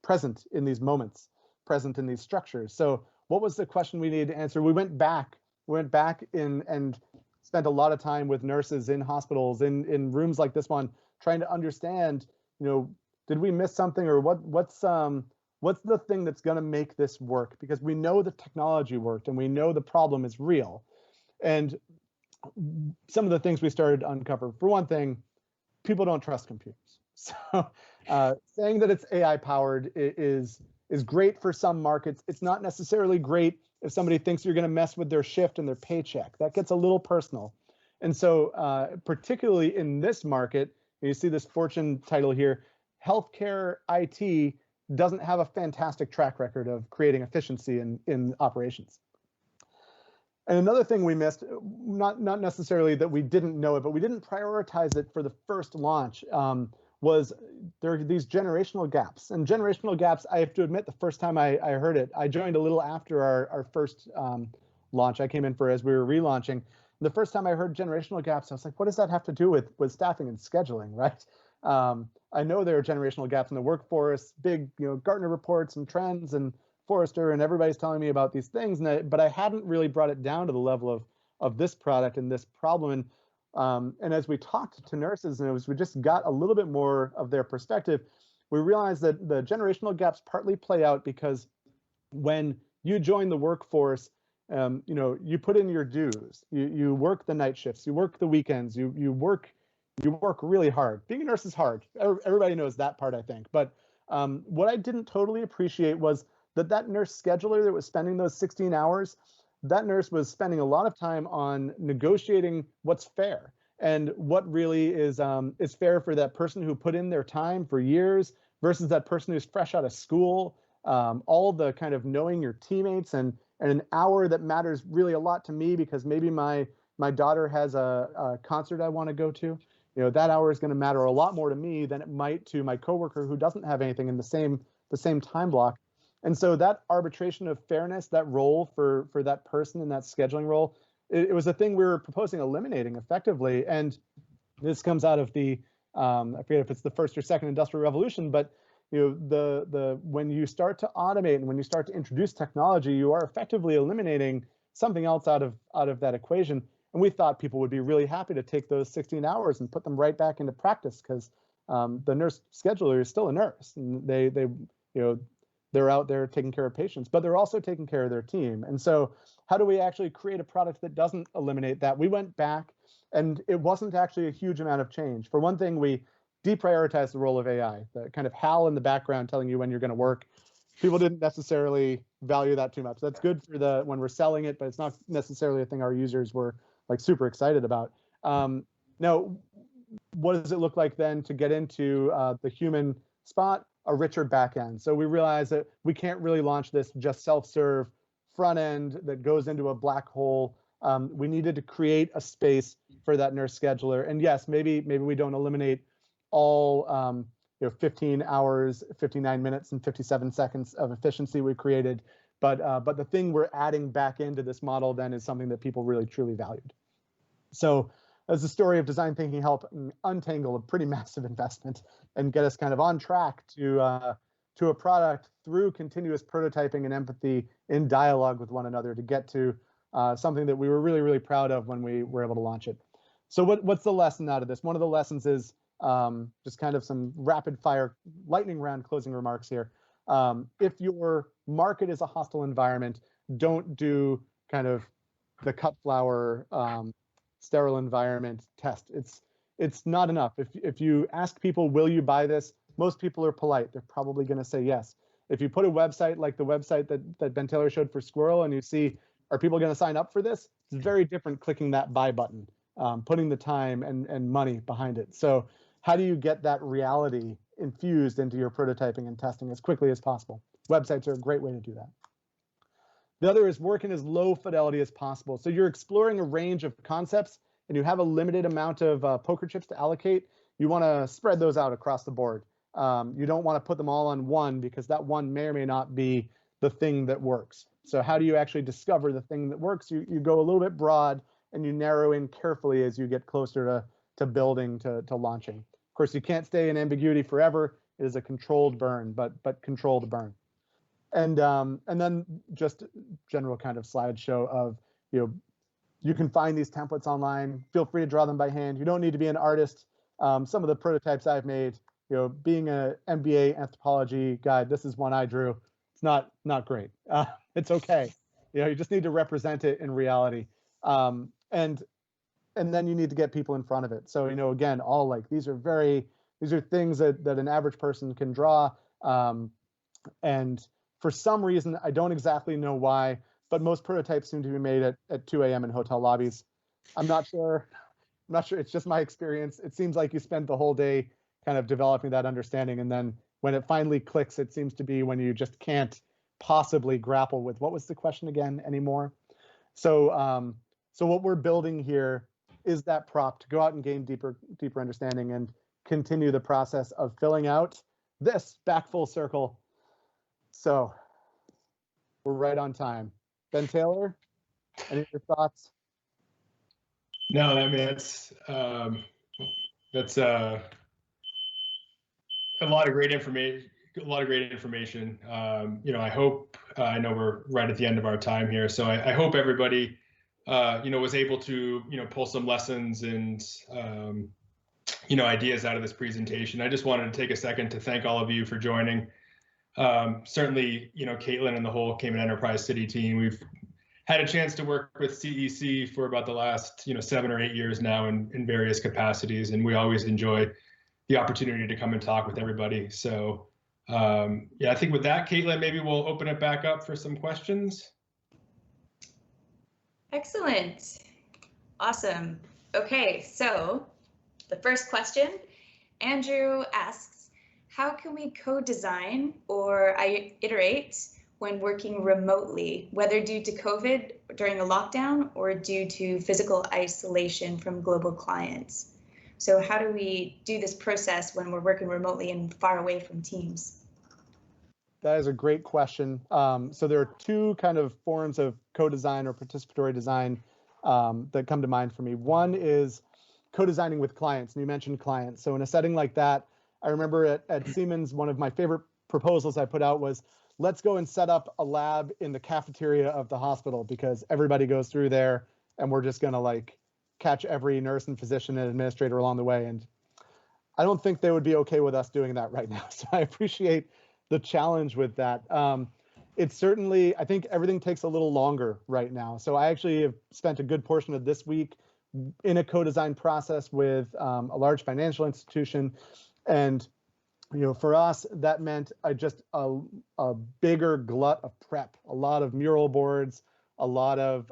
present in these moments, present in these structures. So what was the question we needed to answer? We went back in and spent a lot of time with nurses in hospitals, in rooms like this one, trying to understand, did we miss something, or what's the thing that's going to make this work? Because we know the technology worked and we know the problem is real. And some of the things we started to uncover, for one thing, people don't trust computers. So saying that it's AI powered is great for some markets. It's not necessarily great if somebody thinks you're going to mess with their shift and their paycheck. That gets a little personal. And so particularly in this market, you see this Fortune title here, healthcare IT doesn't have a fantastic track record of creating efficiency in operations. And another thing we missed, not necessarily that we didn't know it, but we didn't prioritize it for the first launch, was there are these generational gaps. And generational gaps, I have to admit, the first time I heard it, I joined a little after our first launch. I came in for as we were relaunching. The first time I heard generational gaps, I was like, what does that have to do with staffing and scheduling, right? I know there are generational gaps in the workforce, big, Gartner reports and trends and Forrester, and everybody's telling me about these things, but I hadn't really brought it down to the level of this product and this problem. And as we talked to nurses and as we just got a little bit more of their perspective, we realized that the generational gaps partly play out because when you join the workforce, you put in your dues, you work the night shifts, you work the weekends, you work really hard. Being a nurse is hard. Everybody knows that part, I think. But what I didn't totally appreciate was that nurse scheduler that was spending those 16 hours, that nurse was spending a lot of time on negotiating what's fair and what really is fair for that person who put in their time for years versus that person who's fresh out of school. All the kind of knowing your teammates and an hour that matters really a lot to me because maybe my daughter has a concert I want to go to. That hour is going to matter a lot more to me than it might to my coworker who doesn't have anything in the same time block. And so that arbitration of fairness, that role for that person in that scheduling role, it was a thing we were proposing eliminating effectively. And this comes out of the, I forget if it's the first or second industrial revolution, but when you start to automate and when you start to introduce technology, you are effectively eliminating something else out of that equation. And we thought people would be really happy to take those 16 hours and put them right back into practice because the nurse scheduler is still a nurse, and they're out there taking care of patients, but they're also taking care of their team. And so how do we actually create a product that doesn't eliminate that? We went back, and it wasn't actually a huge amount of change. For one thing, we deprioritized the role of AI, the kind of HAL in the background telling you when you're going to work. People didn't necessarily value that too much. That's good for when we're selling it, but it's not necessarily a thing our users were like super excited about. Now, what does it look like then to get into the human spot? A richer backend. So we realized that we can't really launch this just self-serve front end that goes into a black hole. We needed to create a space for that nurse scheduler. And yes, maybe we don't eliminate all 15 hours, 59 minutes, and 57 seconds of efficiency we created, but the thing we're adding back into this model then is something that people really truly valued. So as the story of design thinking help untangle a pretty massive investment and get us kind of on track to a product through continuous prototyping and empathy in dialogue with one another to get to something that we were really, really proud of when we were able to launch it. So what's the lesson out of this? One of the lessons is just kind of some rapid fire lightning round closing remarks here. If your market is a hostile environment, don't do kind of the cut flower sterile environment test. It's not enough. If you ask people, will you buy this? Most people are polite. They're probably going to say yes. If you put a website like the website that Ben Taylor showed for Squirrel and you see, are people going to sign up for this? It's very different clicking that buy button, putting the time and money behind it. So how do you get that reality infused into your prototyping and testing as quickly as possible? Websites are a great way to do that. The other is working as low fidelity as possible. So you're exploring a range of concepts and you have a limited amount of poker chips to allocate. You want to spread those out across the board. You don't want to put them all on one because that one may or may not be the thing that works. So how do you actually discover the thing that works? You go a little bit broad and you narrow in carefully as you get closer to building, to launching. Of course, you can't stay in ambiguity forever. It is a controlled burn, but controlled burn. And then just general kind of slideshow of, you can find these templates online. Feel free to draw them by hand. You don't need to be an artist. Some of the prototypes I've made, being an MBA anthropology guide, this is one I drew. It's not great. It's okay. You just need to represent it in reality. And then you need to get people in front of it. So, again, these are things that an average person can draw. And for some reason, I don't exactly know why, but most prototypes seem to be made at 2 a.m. in hotel lobbies. I'm not sure. It's just my experience. It seems like you spend the whole day kind of developing that understanding, and then when it finally clicks, it seems to be when you just can't possibly grapple with what was the question again anymore. So so what we're building here is that prop to go out and gain deeper understanding and continue the process of filling out this back full circle. So we're right on time. Ben Taylor, any of your thoughts? No, I mean that's a lot of great information. I hope, I know we're right at the end of our time here, so I hope everybody, was able to, pull some lessons and, ideas out of this presentation. I just wanted to take a second to thank all of you for joining. Certainly, Caitlin and the whole Cayman Enterprise City team, we've had a chance to work with CEC for about the last, 7 or 8 years now in various capacities, and we always enjoy the opportunity to come and talk with everybody. So yeah, I think with that, Caitlin, maybe we'll open it back up for some questions. Excellent. Awesome. Okay, so the first question, Andrew asks, how can we co-design or iterate when working remotely, whether due to COVID during a lockdown or due to physical isolation from global clients? So how do we do this process when we're working remotely and far away from teams? That is a great question. So there are two kind of forms of co-design or participatory design that come to mind for me. One is co-designing with clients, and you mentioned clients. So in a setting like that, I remember at Siemens, one of my favorite proposals I put out was, let's go and set up a lab in the cafeteria of the hospital because everybody goes through there and we're just gonna like catch every nurse and physician and administrator along the way. And I don't think they would be okay with us doing that right now. So I appreciate the challenge with that. It's certainly, I think everything takes a little longer right now. So I actually have spent a good portion of this week in a co-design process with a large financial institution. And for us, that meant just a bigger glut of prep, a lot of mural boards, a lot of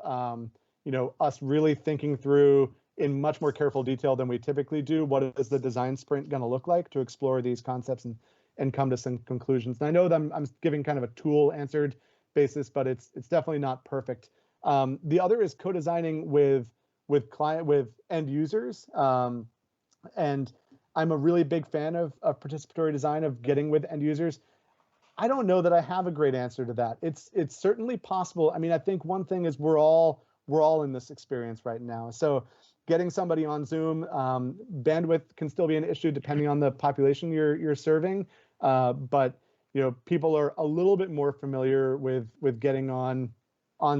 us really thinking through in much more careful detail than we typically do, what is the design sprint going to look like to explore these concepts and come to some conclusions. And I know that I'm giving kind of a tool answered basis, but it's definitely not perfect. The other is co-designing with end users, and I'm a really big fan of participatory design, of getting with end users. I don't know that I have a great answer to that. It's certainly possible. I mean, I think one thing is we're all in this experience right now. So getting somebody on Zoom, bandwidth can still be an issue depending on the population you're serving. But people are a little bit more familiar with getting on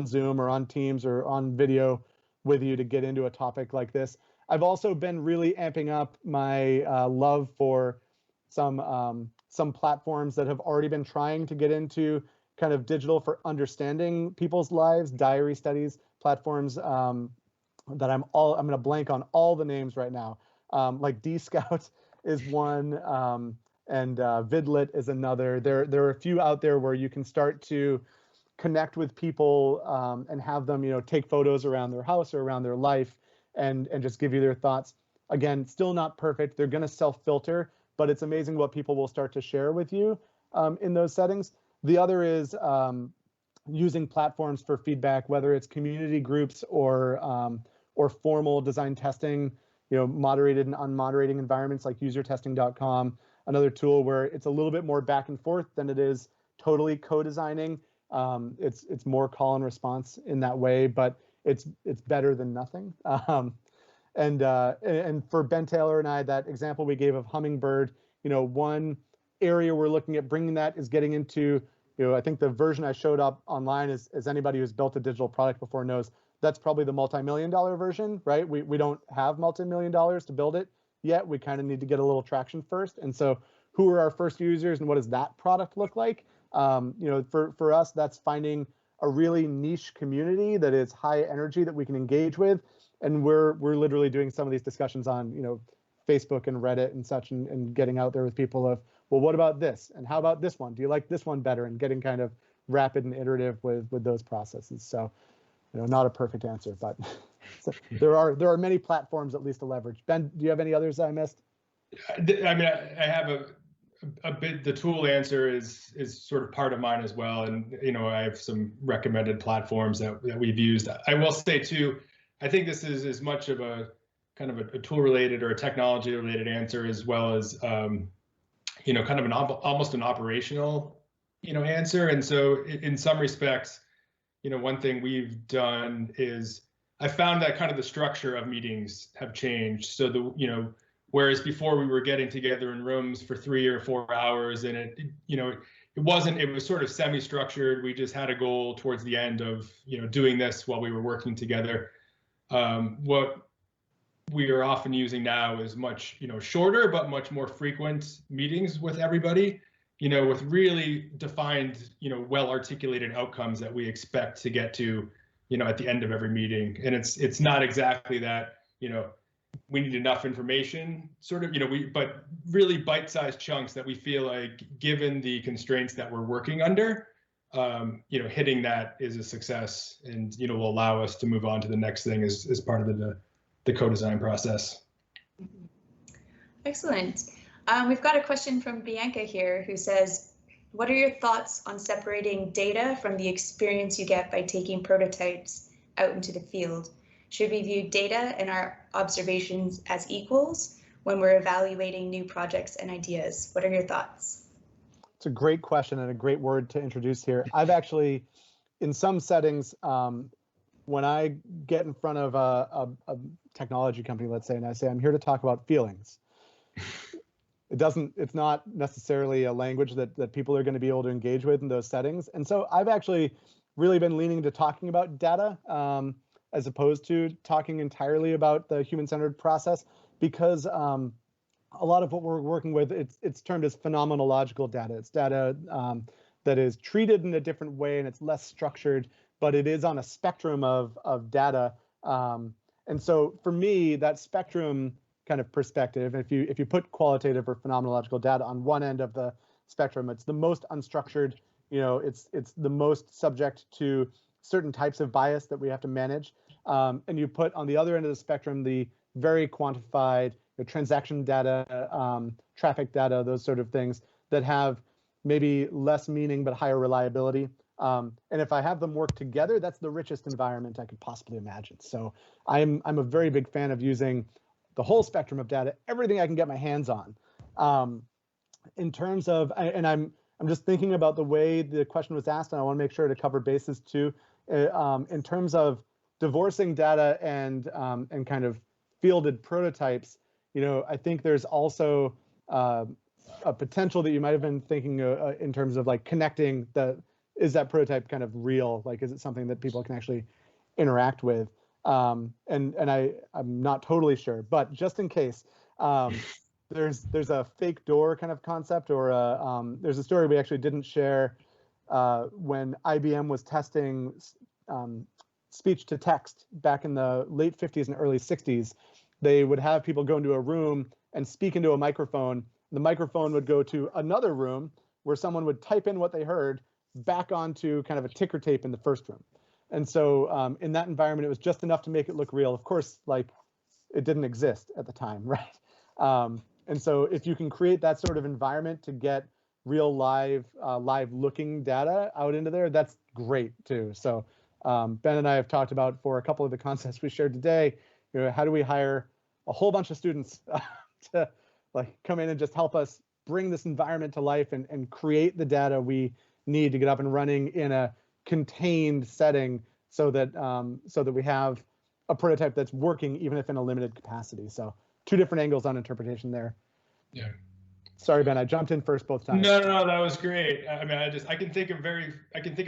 Zoom or on Teams or on video with you to get into a topic like this. I've also been really amping up my love for some platforms that have already been trying to get into kind of digital for understanding people's lives, diary studies platforms that I'm going to blank on all the names right now. Like D-Scout is one, and Vidlit is another. There are a few out there where you can start to connect with people and have them, take photos around their house or around their life and just give you their thoughts. Again, still not perfect. They're going to self-filter, but it's amazing what people will start to share with you in those settings. The other is using platforms for feedback, whether it's community groups or formal design testing, moderated and unmoderating environments like usertesting.com. Another tool where it's a little bit more back and forth than it is totally co-designing. It's more call and response in that way, but it's better than nothing. And for Ben Taylor and I, that example we gave of Hummingbird, one area we're looking at bringing that is getting into, I think the version I showed up online is, as anybody who's built a digital product before knows, that's probably the multi-million-dollar version, right? We don't have multi-million dollars to build it yet. We kind of need to get a little traction first. And so who are our first users and what does that product look like? For us, that's finding a really niche community that is high energy that we can engage with. And we're literally doing some of these discussions on, Facebook and Reddit and such, and getting out there with people of, well, what about this? And how about this one? Do you like this one better? And getting kind of rapid and iterative with those processes. So, not a perfect answer, but so there are many platforms at least to leverage. Ben, do you have any others I missed? I mean, I have a bit, the tool answer is sort of part of mine as well. And, I have some recommended platforms that we've used. I will say too, I think this is as much of a kind of a tool related or a technology related answer, as well as, kind of almost an operational, answer. And so in some respects, one thing we've done is I found that kind of the structure of meetings have changed. So whereas before we were getting together in rooms for 3 or 4 hours, and it was sort of semi-structured. We just had a goal towards the end of, doing this while we were working together. What we are often using now is much, shorter, but much more frequent meetings with everybody, with really defined, well-articulated outcomes that we expect to get to, at the end of every meeting. And it's not exactly that, we need enough information, sort of, but really bite-sized chunks that we feel like, given the constraints that we're working under, hitting that is a success, and will allow us to move on to the next thing as part of the co-design process. Excellent. We've got a question from Bianca here who says, what are your thoughts on separating data from the experience you get by taking prototypes out into the field? Should we view data and our observations as equals when we're evaluating new projects and ideas? What are your thoughts? It's a great question and a great word to introduce here. I've actually, in some settings, when I get in front of a technology company, let's say, and I say, I'm here to talk about feelings, it's not necessarily a language that people are going to be able to engage with in those settings. And so I've actually really been leaning to talking about data, as opposed to talking entirely about the human-centered process, because a lot of what we're working with, it's termed as phenomenological data. It's data that is treated in a different way, and it's less structured, but it is on a spectrum of data. And so for me, that spectrum kind of perspective, if you put qualitative or phenomenological data on one end of the spectrum, it's the most unstructured, it's the most subject to certain types of bias that we have to manage. And you put on the other end of the spectrum the very quantified transaction data, traffic data, those sort of things that have maybe less meaning but higher reliability. And if I have them work together, that's the richest environment I could possibly imagine. So I'm a very big fan of using the whole spectrum of data, everything I can get my hands on. In terms of, and I'm just thinking about the way the question was asked, and I want to make sure to cover bases too. In terms of divorcing data and kind of fielded prototypes, I think there's also a potential that you might have been thinking in terms of like connecting is that prototype kind of real? Like, is it something that people can actually interact with? And I'm not totally sure, but just in case, there's a fake door kind of concept, or there's a story we actually didn't share when IBM was testing speech to text back in the late 50s and early 60s. They would have people go into a room and speak into a microphone. The microphone would go to another room where someone would type in what they heard back onto kind of a ticker tape in the first room. And so in that environment, it was just enough to make it look real. Of course, like, it didn't exist at the time, right? And so if you can create that sort of environment to get real live looking data out into there, that's great too. So Ben and I have talked about, for a couple of the concepts we shared today, how do we hire a whole bunch of students to like come in and just help us bring this environment to life and create the data we need to get up and running in a contained setting, so that we have a prototype that's working, even if in a limited capacity. So two different angles on interpretation there. Yeah. Sorry, Ben, I jumped in first both times. No, that was great. I mean, I can think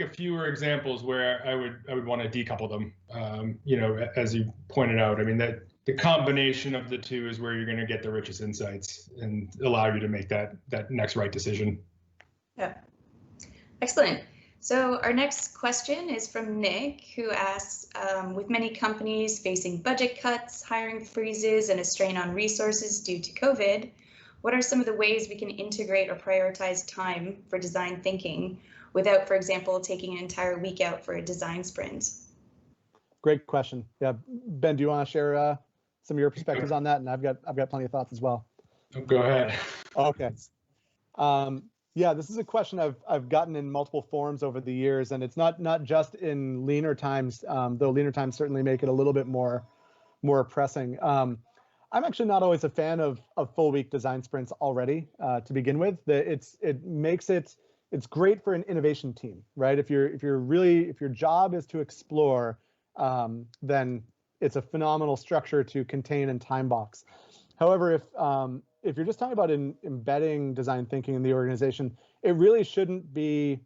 of fewer examples where I would want to decouple them. As you pointed out, I mean, that the combination of the two is where you're going to get the richest insights and allow you to make that next right decision. Yeah. Excellent. So our next question is from Nick, who asks, with many companies facing budget cuts, hiring freezes, and a strain on resources due to COVID, what are some of the ways we can integrate or prioritize time for design thinking without, for example, taking an entire week out for a design sprint? Great question. Yeah, Ben, do you want to share some of your perspectives on that? And I've got plenty of thoughts as well. Go ahead. Okay. Yeah, this is a question I've gotten in multiple forms over the years, and it's not just in leaner times, though leaner times certainly make it a little bit more pressing. I'm actually not always a fan of full week design sprints already to begin with. It's great for an innovation team, right? If your job is to explore, then it's a phenomenal structure to contain and time box. However, if you're just talking about embedding design thinking in the organization, it really shouldn't be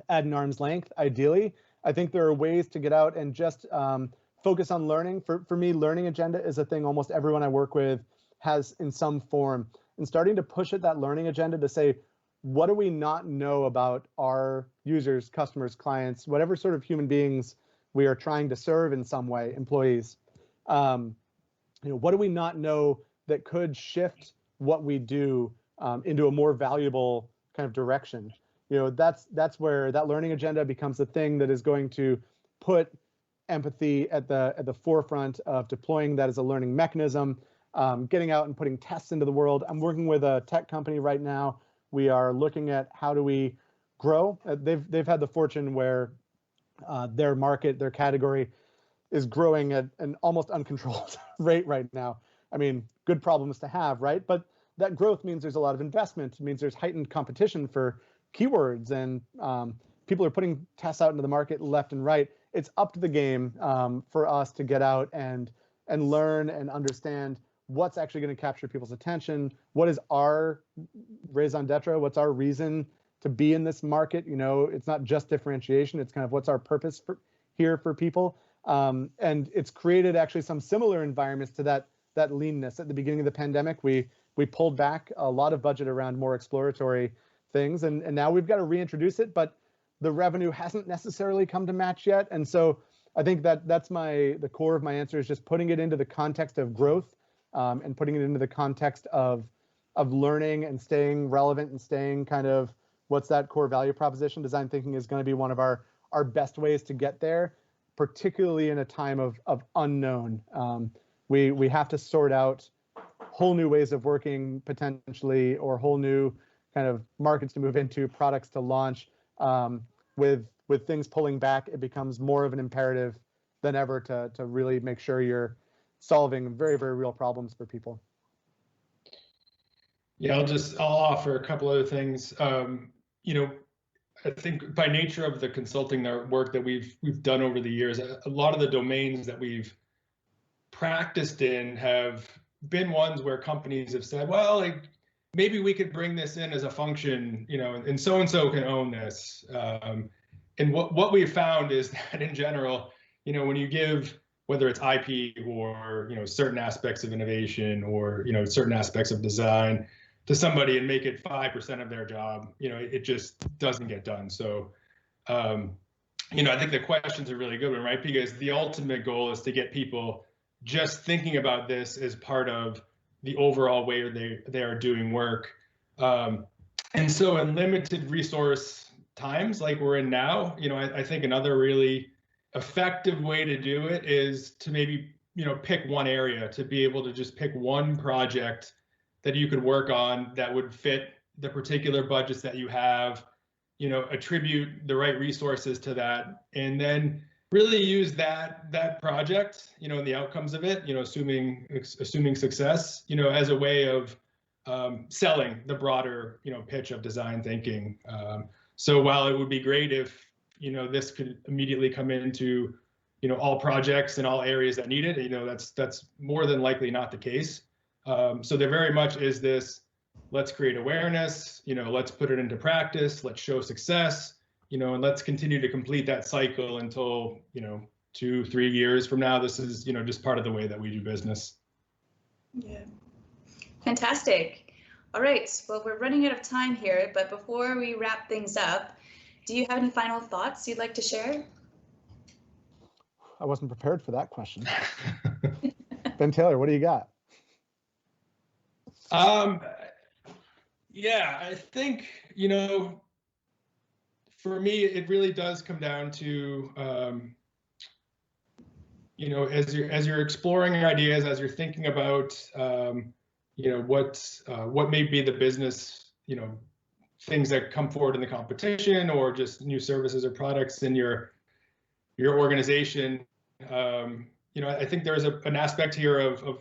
at an arm's length. Ideally, I think there are ways to get out and just focus on learning. For me, learning agenda is a thing almost everyone I work with has in some form. And starting to push at that learning agenda to say, what do we not know about our users, customers, clients, whatever sort of human beings we are trying to serve in some way, employees. What do we not know that could shift what we do into a more valuable kind of direction? That's where that learning agenda becomes the thing that is going to put empathy at the forefront of deploying that as a learning mechanism, getting out and putting tests into the world. I'm working with a tech company right now. We are looking at how do we grow. They've had the fortune where their market, their category is growing at an almost uncontrolled rate right now. I mean, good problems to have, right? But that growth means there's a lot of investment. It means there's heightened competition for keywords, and people are putting tests out into the market left and right. It's up to the game for us to get out and learn and understand what's actually going to capture people's attention. What is our raison d'etre? What's our reason to be in this market? It's not just differentiation. It's kind of what's our purpose here for people. And it's created actually some similar environments to that leanness. At the beginning of the pandemic, we pulled back a lot of budget around more exploratory things, and now we've got to reintroduce it, but the revenue hasn't necessarily come to match yet. And so I think that's the core of my answer is just putting it into the context of growth, and putting it into the context of learning and staying relevant and staying kind of what's that core value proposition. Design thinking is going to be one of our best ways to get there, particularly in a time of unknown. We have to sort out whole new ways of working potentially, or whole new kind of markets to move into, products to launch. With things pulling back, it becomes more of an imperative than ever to really make sure you're solving very, very real problems for people. Yeah, I'll offer a couple other things. I think by nature of the consulting work that we've done over the years, a lot of the domains that we've practiced in have been ones where companies have said, well, like, maybe we could bring this in as a function, and so can own this. And what we've found is that in general, when you give, whether it's IP or certain aspects of innovation or certain aspects of design to somebody and make it 5% of their job, it just doesn't get done. So, I think the question's a really good one, right? Because the ultimate goal is to get people just thinking about this as part of the overall way they are doing work. And so in limited resource times like we're in now, I think another really effective way to do it is to maybe, pick one area, to be able to just pick one project that you could work on that would fit the particular budgets that you have, attribute the right resources to that, and then really use that project, and the outcomes of it, assuming success, as a way of selling the broader, pitch of design thinking. So while it would be great if, this could immediately come into, all projects and all areas that need it, that's more than likely not the case. So there very much is this, let's create awareness, let's put it into practice, let's show success, and let's continue to complete that cycle until, 2-3 years from now. This is, just part of the way that we do business. Yeah, fantastic. All right, well, we're running out of time here, but before we wrap things up, do you have any final thoughts you'd like to share? I wasn't prepared for that question. Ben Taylor, what do you got? Yeah, I think, for me, it really does come down to, as you're exploring your ideas, as you're thinking about, what may be the business, things that come forward in the competition or just new services or products in your organization. I think there's an aspect here of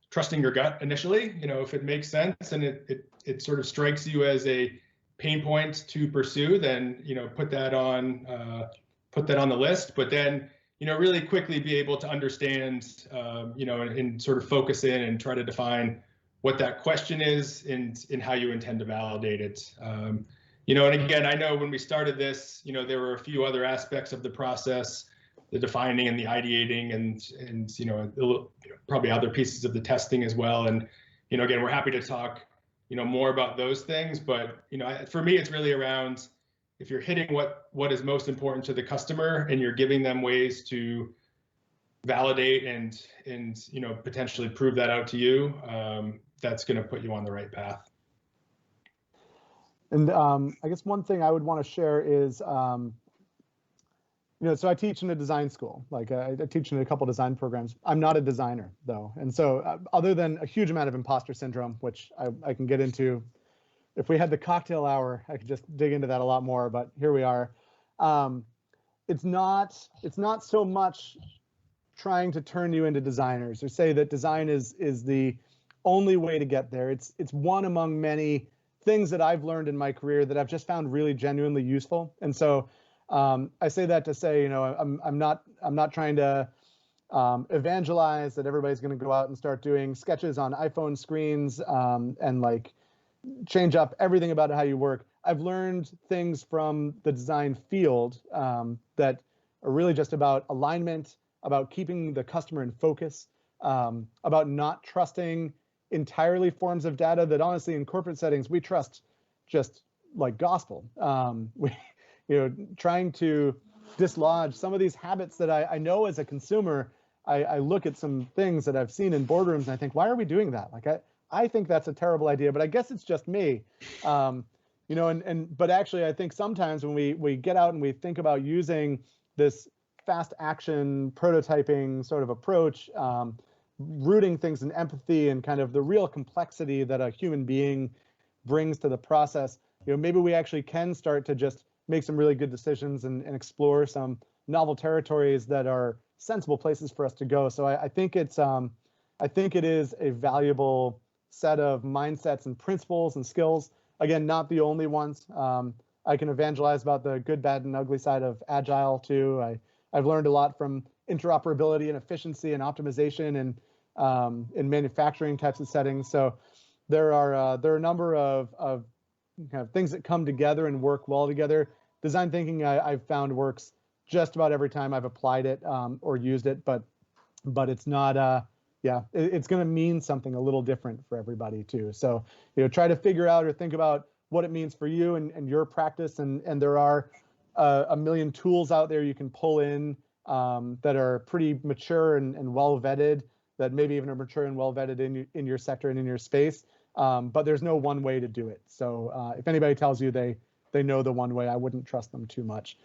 trusting your gut initially. If it makes sense and it sort of strikes you as a pain point to pursue, then put that on the list. But then really quickly be able to understand, and sort of focus in and try to define what that question is and how you intend to validate it. And again, I know when we started this, there were a few other aspects of the process, the defining and the ideating and probably other pieces of the testing as well. And again, we're happy to talk more about those things. But for me, it's really around, if you're hitting what is most important to the customer and you're giving them ways to validate and potentially prove that out to you, that's going to put you on the right path. And I guess one thing I would want to share is, so I teach in a design school. Like I teach in a couple design programs. I'm not a designer though, and so other than a huge amount of imposter syndrome, which I can get into. If we had the cocktail hour, I could just dig into that a lot more. But here we are. It's not so much trying to turn you into designers or say that design is the only way to get there. It's one among many things that I've learned in my career that I've just found really genuinely useful. And so I say that to say, I'm not trying to evangelize that everybody's going to go out and start doing sketches on iPhone screens and like change up everything about how you work. I've learned things from the design field that are really just about alignment, about keeping the customer in focus, about not trusting entirely forms of data that honestly in corporate settings we trust just like gospel. Trying to dislodge some of these habits that I know as a consumer. I look at some things that I've seen in boardrooms and I think, why are we doing that? Like I think that's a terrible idea, but I guess it's just me. But actually I think sometimes when we get out and we think about using this fast action prototyping sort of approach, rooting things in empathy and kind of the real complexity that a human being brings to the process, maybe we actually can start to just make some really good decisions and explore some novel territories that are sensible places for us to go. So I think it is a valuable set of mindsets and principles and skills. Again, not the only ones. I can evangelize about the good, bad, and ugly side of Agile too. I've learned a lot from interoperability and efficiency and optimization and in manufacturing types of settings. So there are a number of kind of things that come together and work well together. Design thinking I've found works just about every time I've applied it or used it, but it's not it's going to mean something a little different for everybody too. So try to figure out or think about what it means for you and your practice, and there are a million tools out there you can pull in that are pretty mature and well vetted, that maybe even are mature and well vetted in your sector and in your space. But there's no one way to do it. So if anybody tells you they know the one way, I wouldn't trust them too much.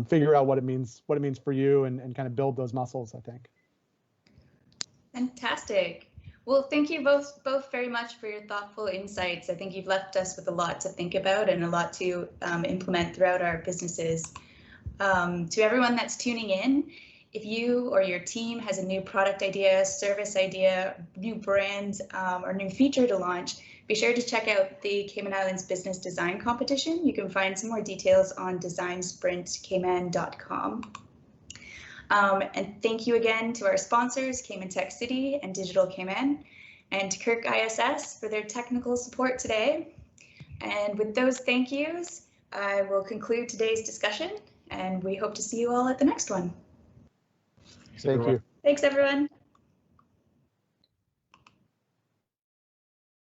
Figure out what it means for you and kind of build those muscles, I think. Fantastic. Well, thank you both very much for your thoughtful insights. I think you've left us with a lot to think about and a lot to implement throughout our businesses. To everyone that's tuning in, if you or your team has a new product idea, service idea, new brand, or new feature to launch, be sure to check out the Cayman Islands Business Design Competition. You can find some more details on designsprintcayman.com. And thank you again to our sponsors, Cayman Tech City and Digital Cayman, and to Kirk ISS for their technical support today. And with those thank yous, I will conclude today's discussion, and we hope to see you all at the next one. Thank you. Thanks, everyone.